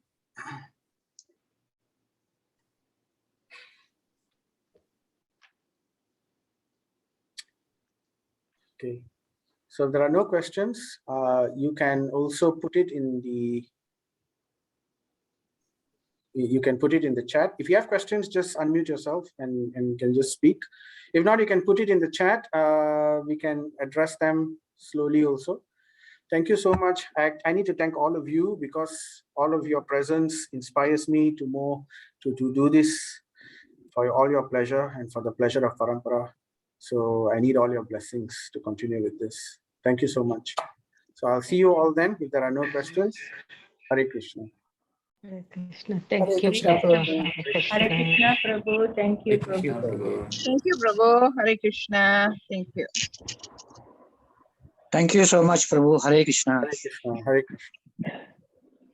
Okay. So if there are no questions, you can also put it in the chat. If you have questions, just unmute yourself and can just speak. If not, you can put it in the chat. We can address them slowly also. Thank you so much. I need to thank all of you because all of your presence inspires me to do this for all your pleasure and for the pleasure of Parampara. So I need all your blessings to continue with this. Thank you so much. So I'll see you all then. If there are no questions, Hare Krishna. Hare Krishna. Thank you, Krishna. Prabhu. Hare Krishna, Prabhu. Thank you, Prabhu. Thank you, Prabhu. Hare Krishna. Thank you. Thank you so much, Prabhu. Hare Krishna. Hare Krishna. Hare Krishna.